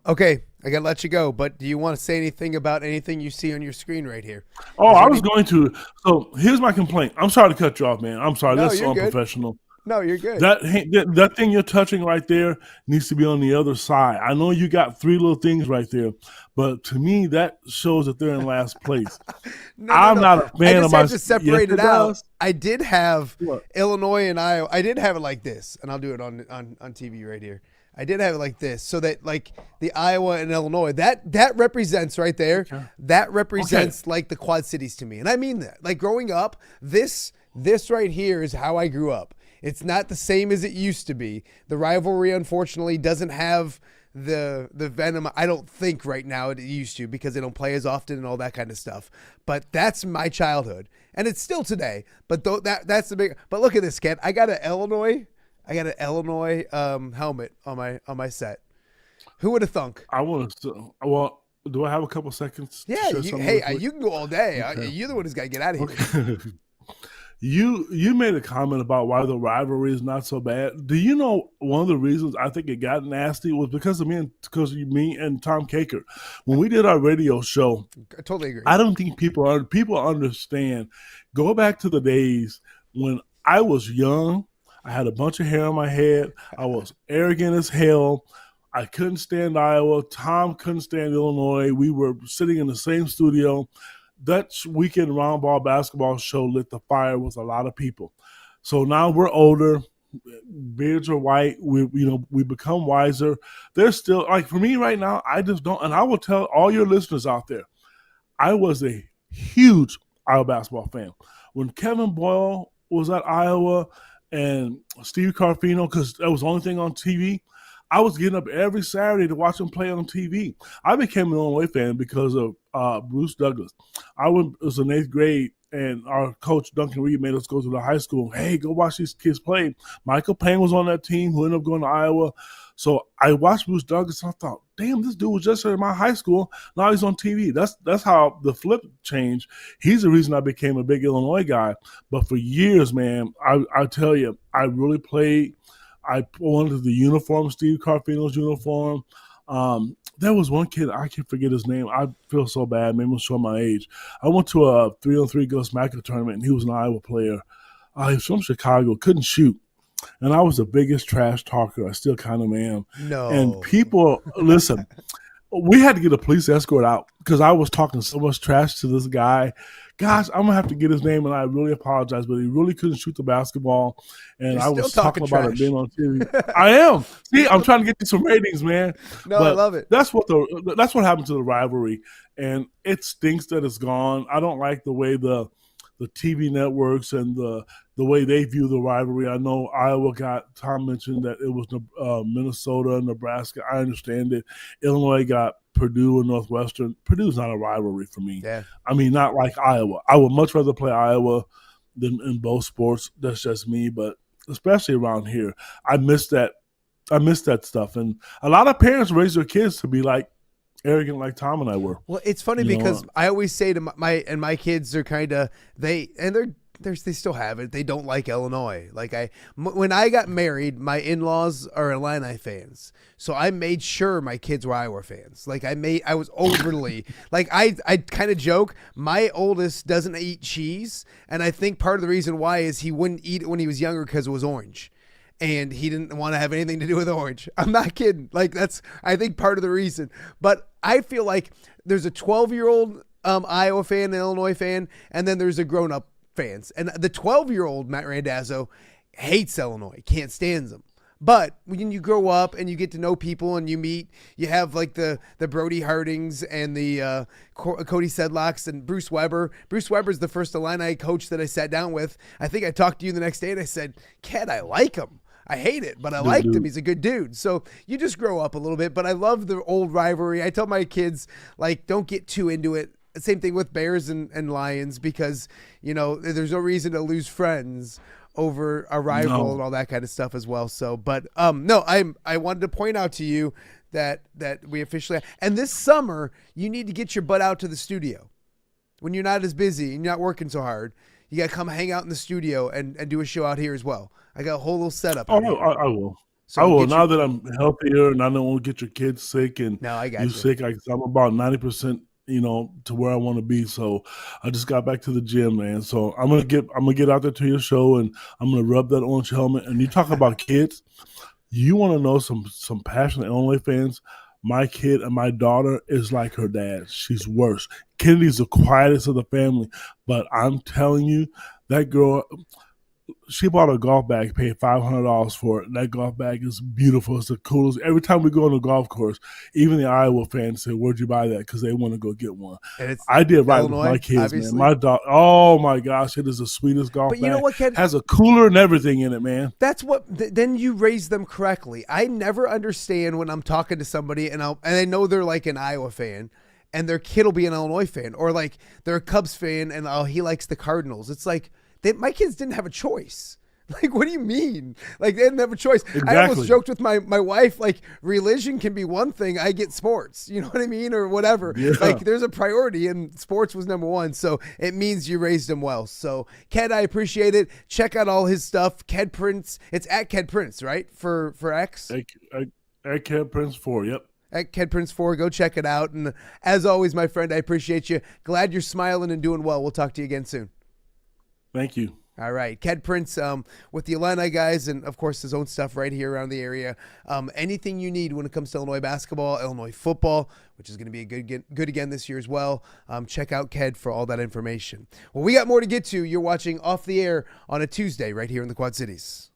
Okay, I gotta let you go, but do you want to say anything about anything you see on your screen right here? Oh, I was going to. So here's my complaint. I'm sorry to cut you off, man. I'm sorry. No, That's you're unprofessional. Good. No, you're good. That thing you're touching right there needs to be on the other side. I know you got 3 little things right there, but to me, that shows that they're in last place. I'm not a fan of my. I just have to separate it out. I did have Illinois and Iowa. I did have it like this, and I'll do it on TV right here. I did have it like this, so that like the Iowa and Illinois, that represents right there. Okay. That represents like the Quad Cities to me, and I mean that. Like growing up, this right here is how I grew up. It's not the same as it used to be. The rivalry, unfortunately, doesn't have the venom. I don't think right now it used to, because they don't play as often and all that kind of stuff. But that's my childhood, and it's still today. But that's the big. But look at this, Ken. I got an Illinois helmet on my set. Who would have thunk? I want to. Well, do I have a couple seconds? Yeah. You can go all day. Okay. You're the one who's got to get out of here. Okay. You made a comment about why the rivalry is not so bad. Do you know one of the reasons I think it got nasty was because of me and Tom Caker. When we did our radio show, I totally agree. I don't think people understand. Go back to the days when I was young. I had a bunch of hair on my head. I was arrogant as hell. I couldn't stand Iowa. Tom couldn't stand Illinois. We were sitting in the same studio. That weekend round ball basketball show lit the fire with a lot of people. So now we're older. Beards are white. We become wiser. There's still, like for me right now, I just don't, and I will tell all your listeners out there, I was a huge Iowa basketball fan. When Kevin Boyle was at Iowa and Steve Carfino, because that was the only thing on TV, I was getting up every Saturday to watch him play on TV. I became an Illinois fan because of Bruce Douglas. It was in 8th grade, and our coach, Duncan Reed, made us go to the high school. Hey, go watch these kids play. Michael Payne was on that team who ended up going to Iowa. So I watched Bruce Douglas, and I thought, damn, this dude was just in my high school. Now he's on TV. That's how the flip changed. He's the reason I became a big Illinois guy. But for years, man, I tell you, I really played. I wanted the uniform, Steve Carfino's uniform. There was one kid, I can't forget his name. I feel so bad. Maybe I'll show my age. I went to a 3-on-3 Gus Macker tournament, and he was an Iowa player. He was from Chicago, couldn't shoot. And I was the biggest trash talker. I still kind of am. No. And people, listen, we had to get a police escort out because I was talking so much trash to this guy. Gosh, I'm going to have to get his name, and I really apologize, but he really couldn't shoot the basketball. And You're I was still talking talking about it trash. being on TV. I am. See, I'm trying to get you some ratings, man. No, But I love it. That's what happened to the rivalry, and it stinks that it's gone. I don't like the way the TV networks and the way they view the rivalry. I know Iowa Tom mentioned that it was Minnesota and Nebraska. I understand it. Illinois got Purdue and Northwestern. Purdue's not a rivalry for me. Yeah. I mean, not like Iowa. I would much rather play Iowa than in both sports. That's just me. But especially around here, I miss that stuff. And a lot of parents raise their kids to be like arrogant like Tom and I were. Well, it's funny because I always say to my kids are kind of they still have it. They don't like Illinois. Like when I got married, my in-laws are Illini fans, so I made sure my kids were Iowa fans. Like I was overly like I kind of joke. My oldest doesn't eat cheese, and I think part of the reason why is he wouldn't eat it when he was younger because it was orange. And he didn't want to have anything to do with orange. I'm not kidding. Like that's, I think, part of the reason. But I feel like there's a 12-year-old Iowa fan, an Illinois fan, and then there's a grown-up fans. And the 12-year-old Matt Randazzo hates Illinois, can't stand them. But when you grow up and you get to know people and you have like the Brody Hardings and the Cody Sedlocks and Bruce Weber. Bruce Weber's the first Illini coach that I sat down with. I think I talked to you the next day and I said, Ken, I like him. I hate it, but I liked him. He's a good dude. So you just grow up a little bit, but I love the old rivalry. I tell my kids, like, don't get too into it. Same thing with Bears and Lions because, there's no reason to lose friends over a rival and all that kind of stuff as well. So, but no, I wanted to point out to you that we officially, and this summer, you need to get your butt out to the studio when you're not as busy and you're not working so hard. You got to come hang out in the studio and do a show out here as well. I got a whole little setup. Oh, I will. So I will. Now that I'm healthier and I don't want to get your kids sick and you sick, I'm about 90%, to where I want to be. So I just got back to the gym, man. So I'm gonna get out there to your show and I'm gonna rub that orange helmet. And you talk about kids, you want to know some passionate Illinois fans. My kid and my daughter is like her dad. She's worse. Kennedy's the quietest of the family, but I'm telling you, that girl, she bought a golf bag, paid $500 for it, and that golf bag is beautiful. It's the coolest. Every time we go on the golf course, even the Iowa fans say, "Where'd you buy that?" Because they want to go get one. I did right Illinois, with my kids, obviously. Man. My daughter, oh my gosh, it is the sweetest golf bag. But you know what, Ken? Has a cooler and everything in it, man. That's what. Then you raise them correctly. I never understand when I'm talking to somebody and I know they're like an Iowa fan, and their kid will be an Illinois fan, or like they're a Cubs fan and he likes the Cardinals. It's like. My kids didn't have a choice. Like, what do you mean? Like, they didn't have a choice. Exactly. I almost joked with my wife, like, religion can be one thing. I get sports. You know what I mean? Or whatever. Yeah. Like, there's a priority, and sports was number one. So it means you raised him well. So, Ked, I appreciate it. Check out all his stuff. Ked Prince. It's at Ked Prince, right? For X? At Ked Prince 4, yep. At Ked Prince 4. Go check it out. And as always, my friend, I appreciate you. Glad you're smiling and doing well. We'll talk to you again soon. Thank you. All right. Ked Prince with the Illini guys and, of course, his own stuff right here around the area. Anything you need when it comes to Illinois basketball, Illinois football, which is going to be good again this year as well. Check out Ked for all that information. Well, we got more to get to. You're watching Off the Air on a Tuesday right here in the Quad Cities.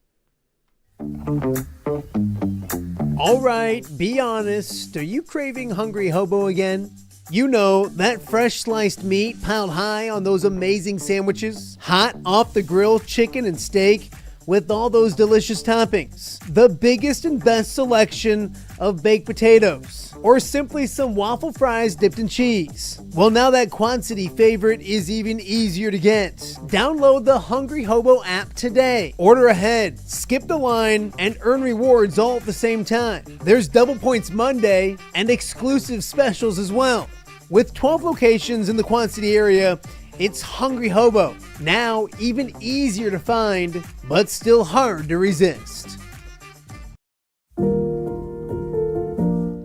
All right. Be honest. Are you craving Hungry Hobo again? You know, that fresh sliced meat piled high on those amazing sandwiches, hot off the grill chicken and steak. with all those delicious toppings, the biggest and best selection of baked potatoes, or simply some waffle fries dipped in cheese. Well, now that Quad City favorite is even easier to get. Download the Hungry Hobo app today. Order ahead, skip the line, and earn rewards all at the same time. There's Double Points Monday and exclusive specials as well. With 12 locations in the Quad City area, it's Hungry Hobo. Now even easier to find, but still hard to resist.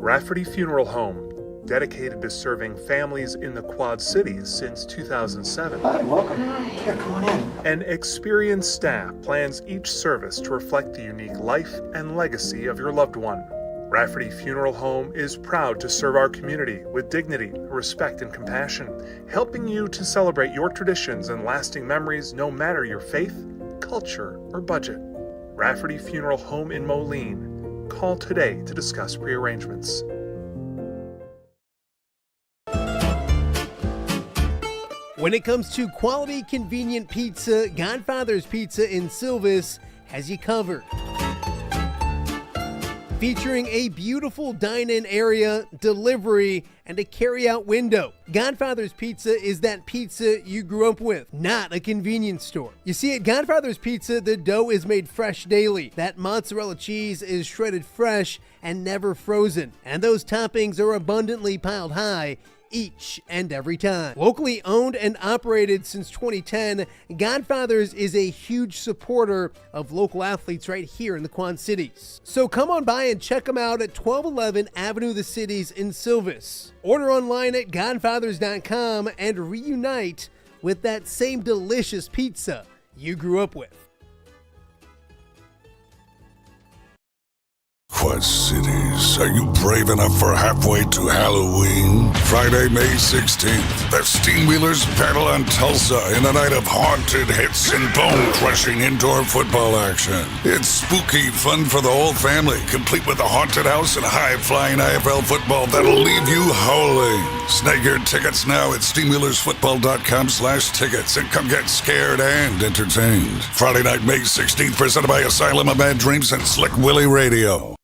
Rafferty Funeral Home, dedicated to serving families in the Quad Cities since 2007. Hi, welcome. Yeah, come on in. An experienced staff plans each service to reflect the unique life and legacy of your loved one. Rafferty Funeral Home is proud to serve our community with dignity, respect, and compassion, helping you to celebrate your traditions and lasting memories no matter your faith, culture, or budget. Rafferty Funeral Home in Moline. Call today to discuss prearrangements. When it comes to quality, convenient pizza, Godfather's Pizza in Silvis has you covered. Featuring a beautiful dine-in area, delivery, and a carry-out window. Godfather's Pizza is that pizza you grew up with, not a convenience store. You see, at Godfather's Pizza, the dough is made fresh daily. That mozzarella cheese is shredded fresh and never frozen. And those toppings are abundantly piled high each and every time. Locally owned and operated since 2010, Godfather's is a huge supporter of local athletes right here in the Quad Cities. So come on by and check them out at 1211 Avenue of the Cities in Silvis. Order online at godfathers.com and reunite with that same delicious pizza you grew up with. Quad Cities, are you brave enough for halfway to Halloween? Friday, May 16th, the Steamwheelers battle on Tulsa in a night of haunted hits and bone-crushing indoor football action. It's spooky fun for the whole family, complete with a haunted house and high-flying IFL football that'll leave you howling. Snag your tickets now at steamwheelersfootball.com/tickets and come get scared and entertained. Friday night, May 16th, presented by Asylum of Mad Dreams and Slick Willie Radio.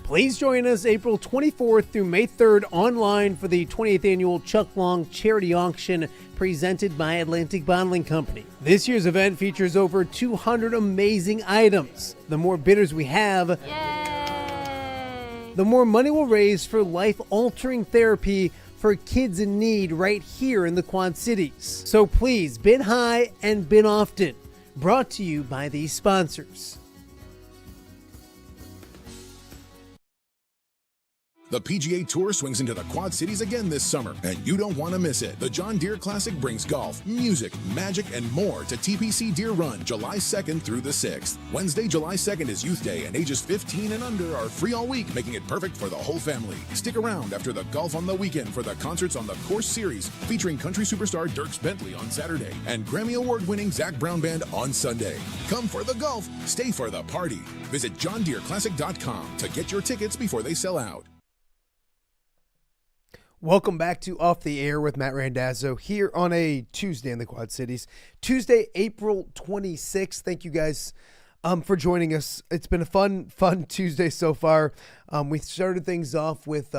Please join us April 24th through May 3rd online for the 20th annual Chuck Long Charity Auction presented by Atlantic Bottling Company. This year's event features over 200 amazing items. The more bidders we have, the more money we'll raise for life-altering therapy for kids in need right here in the Quad Cities. So please bid high and bid often. Brought to you by these sponsors. The PGA Tour swings into the Quad Cities again this summer, and you don't want to miss it. The John Deere Classic brings golf, music, magic, and more to TPC Deer Run July 2nd through the 6th. Wednesday, July 2nd is Youth Day, and ages 15 and under are free all week, making it perfect for the whole family. Stick around after the golf on the weekend for the concerts on the Course Series, featuring country superstar Dierks Bentley on Saturday and Grammy Award-winning Zac Brown Band on Sunday. Come for the golf, stay for the party. Visit JohnDeereClassic.com to get your tickets before they sell out. Welcome back to Off the Air with Matt Randazzo here on a Tuesday in the Quad Cities. Tuesday, April 26th. Thank you guys for joining us. It's been a fun Tuesday so far. We started things off with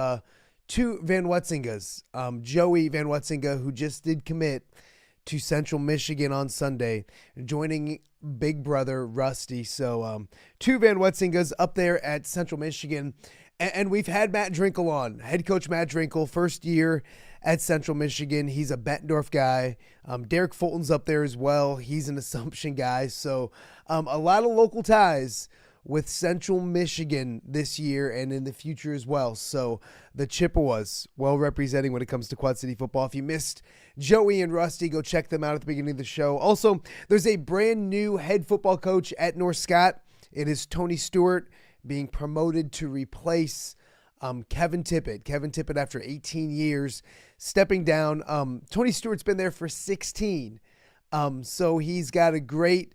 two Vanwetzingas. Joey Vanwetzinga, who just did commit to Central Michigan on Sunday, joining big brother Rusty. So two Vanwetzingas up there at Central Michigan. And we've had Matt Drinkle on, head coach Matt Drinkle, first year at Central Michigan. He's a Bettendorf guy. Derek Fulton's up there as well. He's an Assumption guy. So a lot of local ties with Central Michigan this year and in the future as well. So the Chippewas well representing when it comes to Quad City football. If you missed Joey and Rusty, go check them out at the beginning of the show. Also, there's a brand new head football coach at North Scott. It is Tony Stewart, being promoted to replace Kevin Tippet. Kevin Tippet, after 18 years, stepping down. Tony Stewart's been there for 16. So he's got a great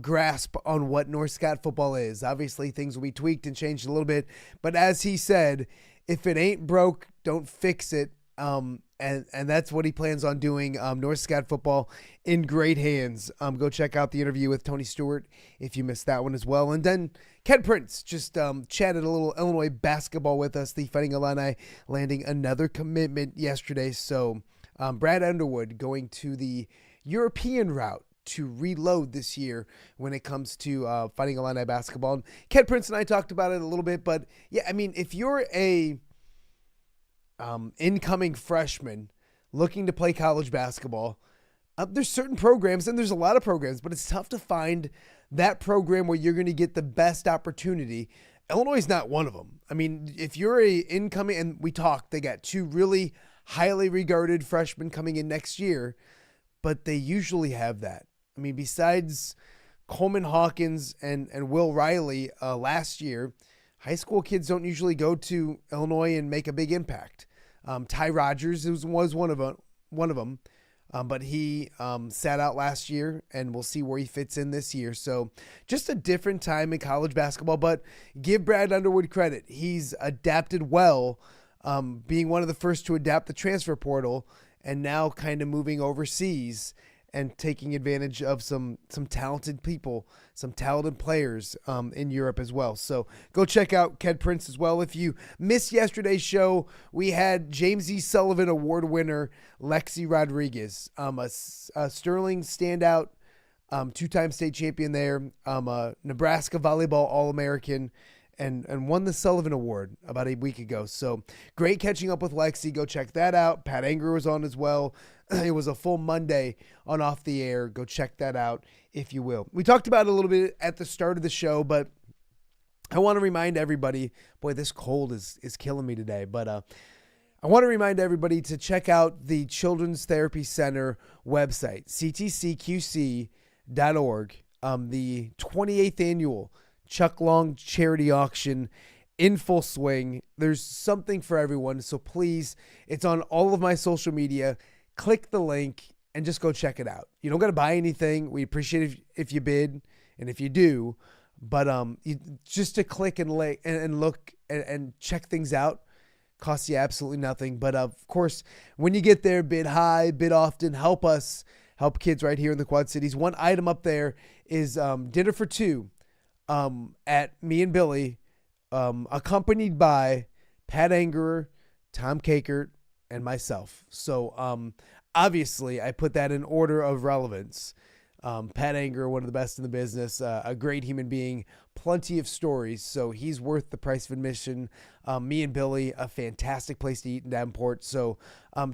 grasp on what North Scott football is. Obviously, things will be tweaked and changed a little bit. But as he said, if it ain't broke, don't fix it. And that's what he plans on doing. North Scout football in great hands. Go check out the interview with Tony Stewart if you missed that one as well. And then Kedric Prince just chatted a little Illinois basketball with us. The Fighting Illini landing another commitment yesterday. So Brad Underwood going to the European route to reload this year when it comes to Fighting Illini basketball. And Kedric Prince and I talked about it a little bit, but yeah, I mean, if you're a incoming freshman looking to play college basketball, there's certain programs, and there's a lot of programs, but it's tough to find that program where you're going to get the best opportunity. Illinois is not one of them. I mean, if you're a incoming, and we talked, they got 2 really highly regarded freshmen coming in next year, but they usually have that. I mean, besides Coleman Hawkins and Will Riley last year, high school kids don't usually go to Illinois and make a big impact. Ty Rogers was one of them, but he sat out last year, and we'll see where he fits in this year. So just a different time in college basketball, but give Brad Underwood credit. He's adapted well, being one of the first to adapt the transfer portal and now kind of moving overseas and taking advantage of some talented people, some talented players in Europe as well. So go check out Kedric Prince as well. If you missed yesterday's show, we had James E. Sullivan Award winner Lexi Rodriguez, a Sterling standout, 2-time state champion there, Nebraska volleyball All-American, and won the Sullivan Award about a week ago. So great catching up with Lexi. Go check that out. Pat Anger was on as well. It was a full Monday on Off the Air. Go check that out if you will. We talked about it a little bit at the start of the show, but I want to remind everybody, boy, this cold is killing me today, but I want to remind everybody to check out the Children's Therapy Center website, ctcqc.org, the 28th annual Chuck Long charity auction in full swing. There's something for everyone, so please, it's on all of my social media. Click the link and just go check it out. You don't got to buy anything. We appreciate if you bid, and if you do, but just to click and look and check things out costs you absolutely nothing. But of course, when you get there, bid high, bid often. Help us help kids right here in the Quad Cities. One item up there is dinner for 2 at Me and Billy, accompanied by Pat Angerer, Tom Kakert, and myself. So obviously I put that in order of relevance. Pat Anger, one of the best in the business, a great human being, plenty of stories, so he's worth the price of admission. Me and Billy, a fantastic place to eat in Davenport. So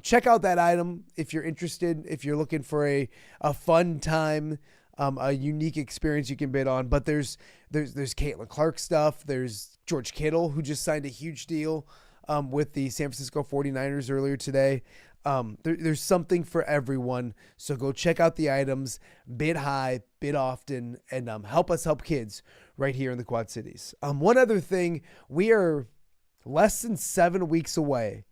check out that item if you're interested, if you're looking for a fun time, a unique experience you can bid on. But there's Caitlin Clark stuff. There's George Kittle, who just signed a huge deal with the San Francisco 49ers earlier today. There's something for everyone. So go check out the items, bid high, bid often, and help us help kids right here in the Quad Cities. One other thing, we are less than 7 weeks away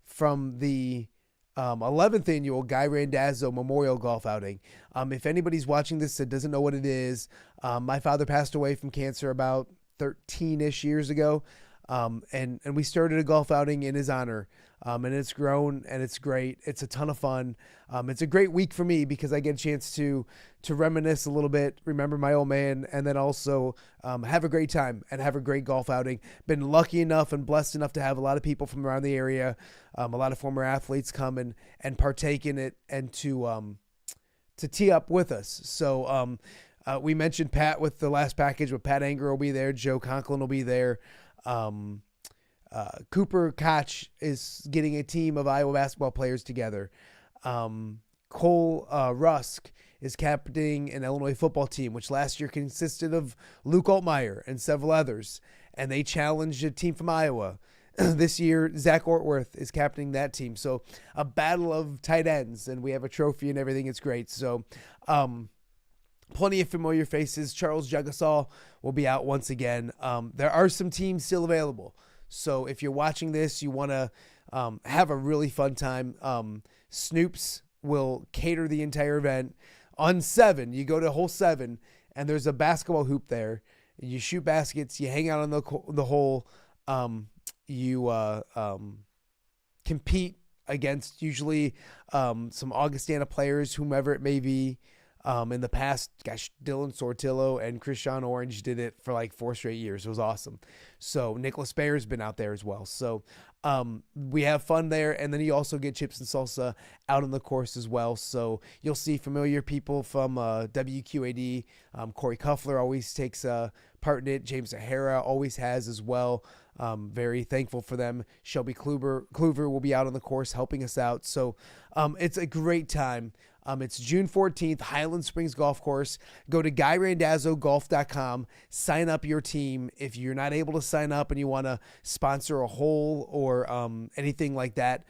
from the 11th annual Guy Randazzo Memorial Golf Outing. If anybody's watching this that doesn't know what it is, my father passed away from cancer about 13-ish years ago. And we started a golf outing in his honor, and it's grown and it's great. It's a ton of fun. It's a great week for me because I get a chance to reminisce a little bit, remember my old man, and then also have a great time and have a great golf outing. Been lucky enough and blessed enough to have a lot of people from around the area, a lot of former athletes come and partake in it and to tee up with us. So we mentioned Pat with the last package, but Pat Anger will be there. Joe Conklin will be there. Cooper Koch is getting a team of Iowa basketball players together. Cole Rusk is captaining an Illinois football team, which last year consisted of Luke Altmaier and several others, and they challenged a team from Iowa. This year, Zach Ortworth is captaining that team. So a battle of tight ends, and we have a trophy and everything. It's great. So plenty of familiar faces. Charles Jugasol will be out once again. There are some teams still available. So if you're watching this, you want to have a really fun time. Snoops will cater the entire event. On 7, you go to hole 7, and there's a basketball hoop there. You shoot baskets. You hang out on the hole. You compete against usually some Augustana players, whomever it may be. In the past, gosh, Dylan Sortillo and Christian Orange did it for like 4 straight years. It was awesome. So Nicholas Bayer's been out there as well. So we have fun there. And then you also get chips and salsa out on the course as well. So you'll see familiar people from WQAD. Corey Kuffler always takes part in it. James O'Hara always has as well. Very thankful for them. Shelby Kluver will be out on the course helping us out. So it's a great time. It's June 14th, Highland Springs Golf Course. Go to GuyRandazzoGolf.com. Sign up your team. If you're not able to sign up and you want to sponsor a hole or anything like that,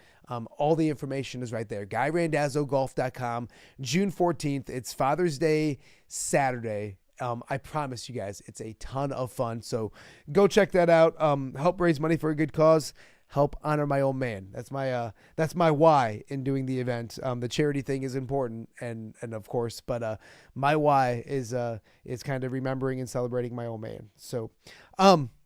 all the information is right there. GuyRandazzoGolf.com. June 14th. It's Father's Day Saturday. I promise you guys, it's a ton of fun. So go check that out. Help raise money for a good cause. Help honor my old man. That's my why in doing the event. The charity thing is important, and of course, but my why is kind of remembering and celebrating my old man. So,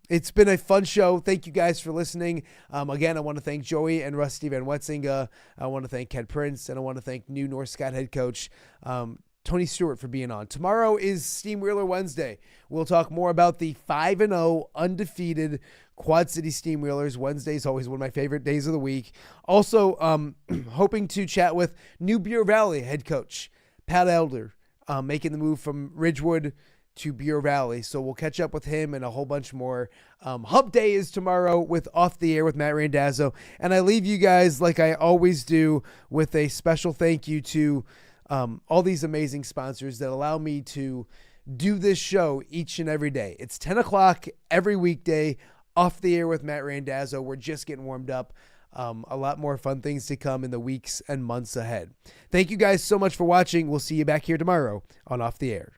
it's been a fun show. Thank you guys for listening. Again, I want to thank Joey and Rusty Vanwetzinga. I want to thank Kedric Prince, and I want to thank new North Scott head coach Tony Stewart for being on. Tomorrow is Steamwheeler Wednesday. We'll talk more about the 5-0 undefeated Quad City Steamwheelers. Wednesday is always one of my favorite days of the week. Also, hoping to chat with new Bureau Valley head coach Pat Elder, making the move from Ridgewood to Bureau Valley. So we'll catch up with him and a whole bunch more. Hump Day is tomorrow with Off the Air with Matt Randazzo. And I leave you guys, like I always do, with a special thank you to all these amazing sponsors that allow me to do this show each and every day. It's 10 o'clock every weekday, Off the Air with Matt Randazzo. We're just getting warmed up. A lot more fun things to come in the weeks and months ahead. Thank you guys so much for watching. We'll see you back here tomorrow on Off the Air.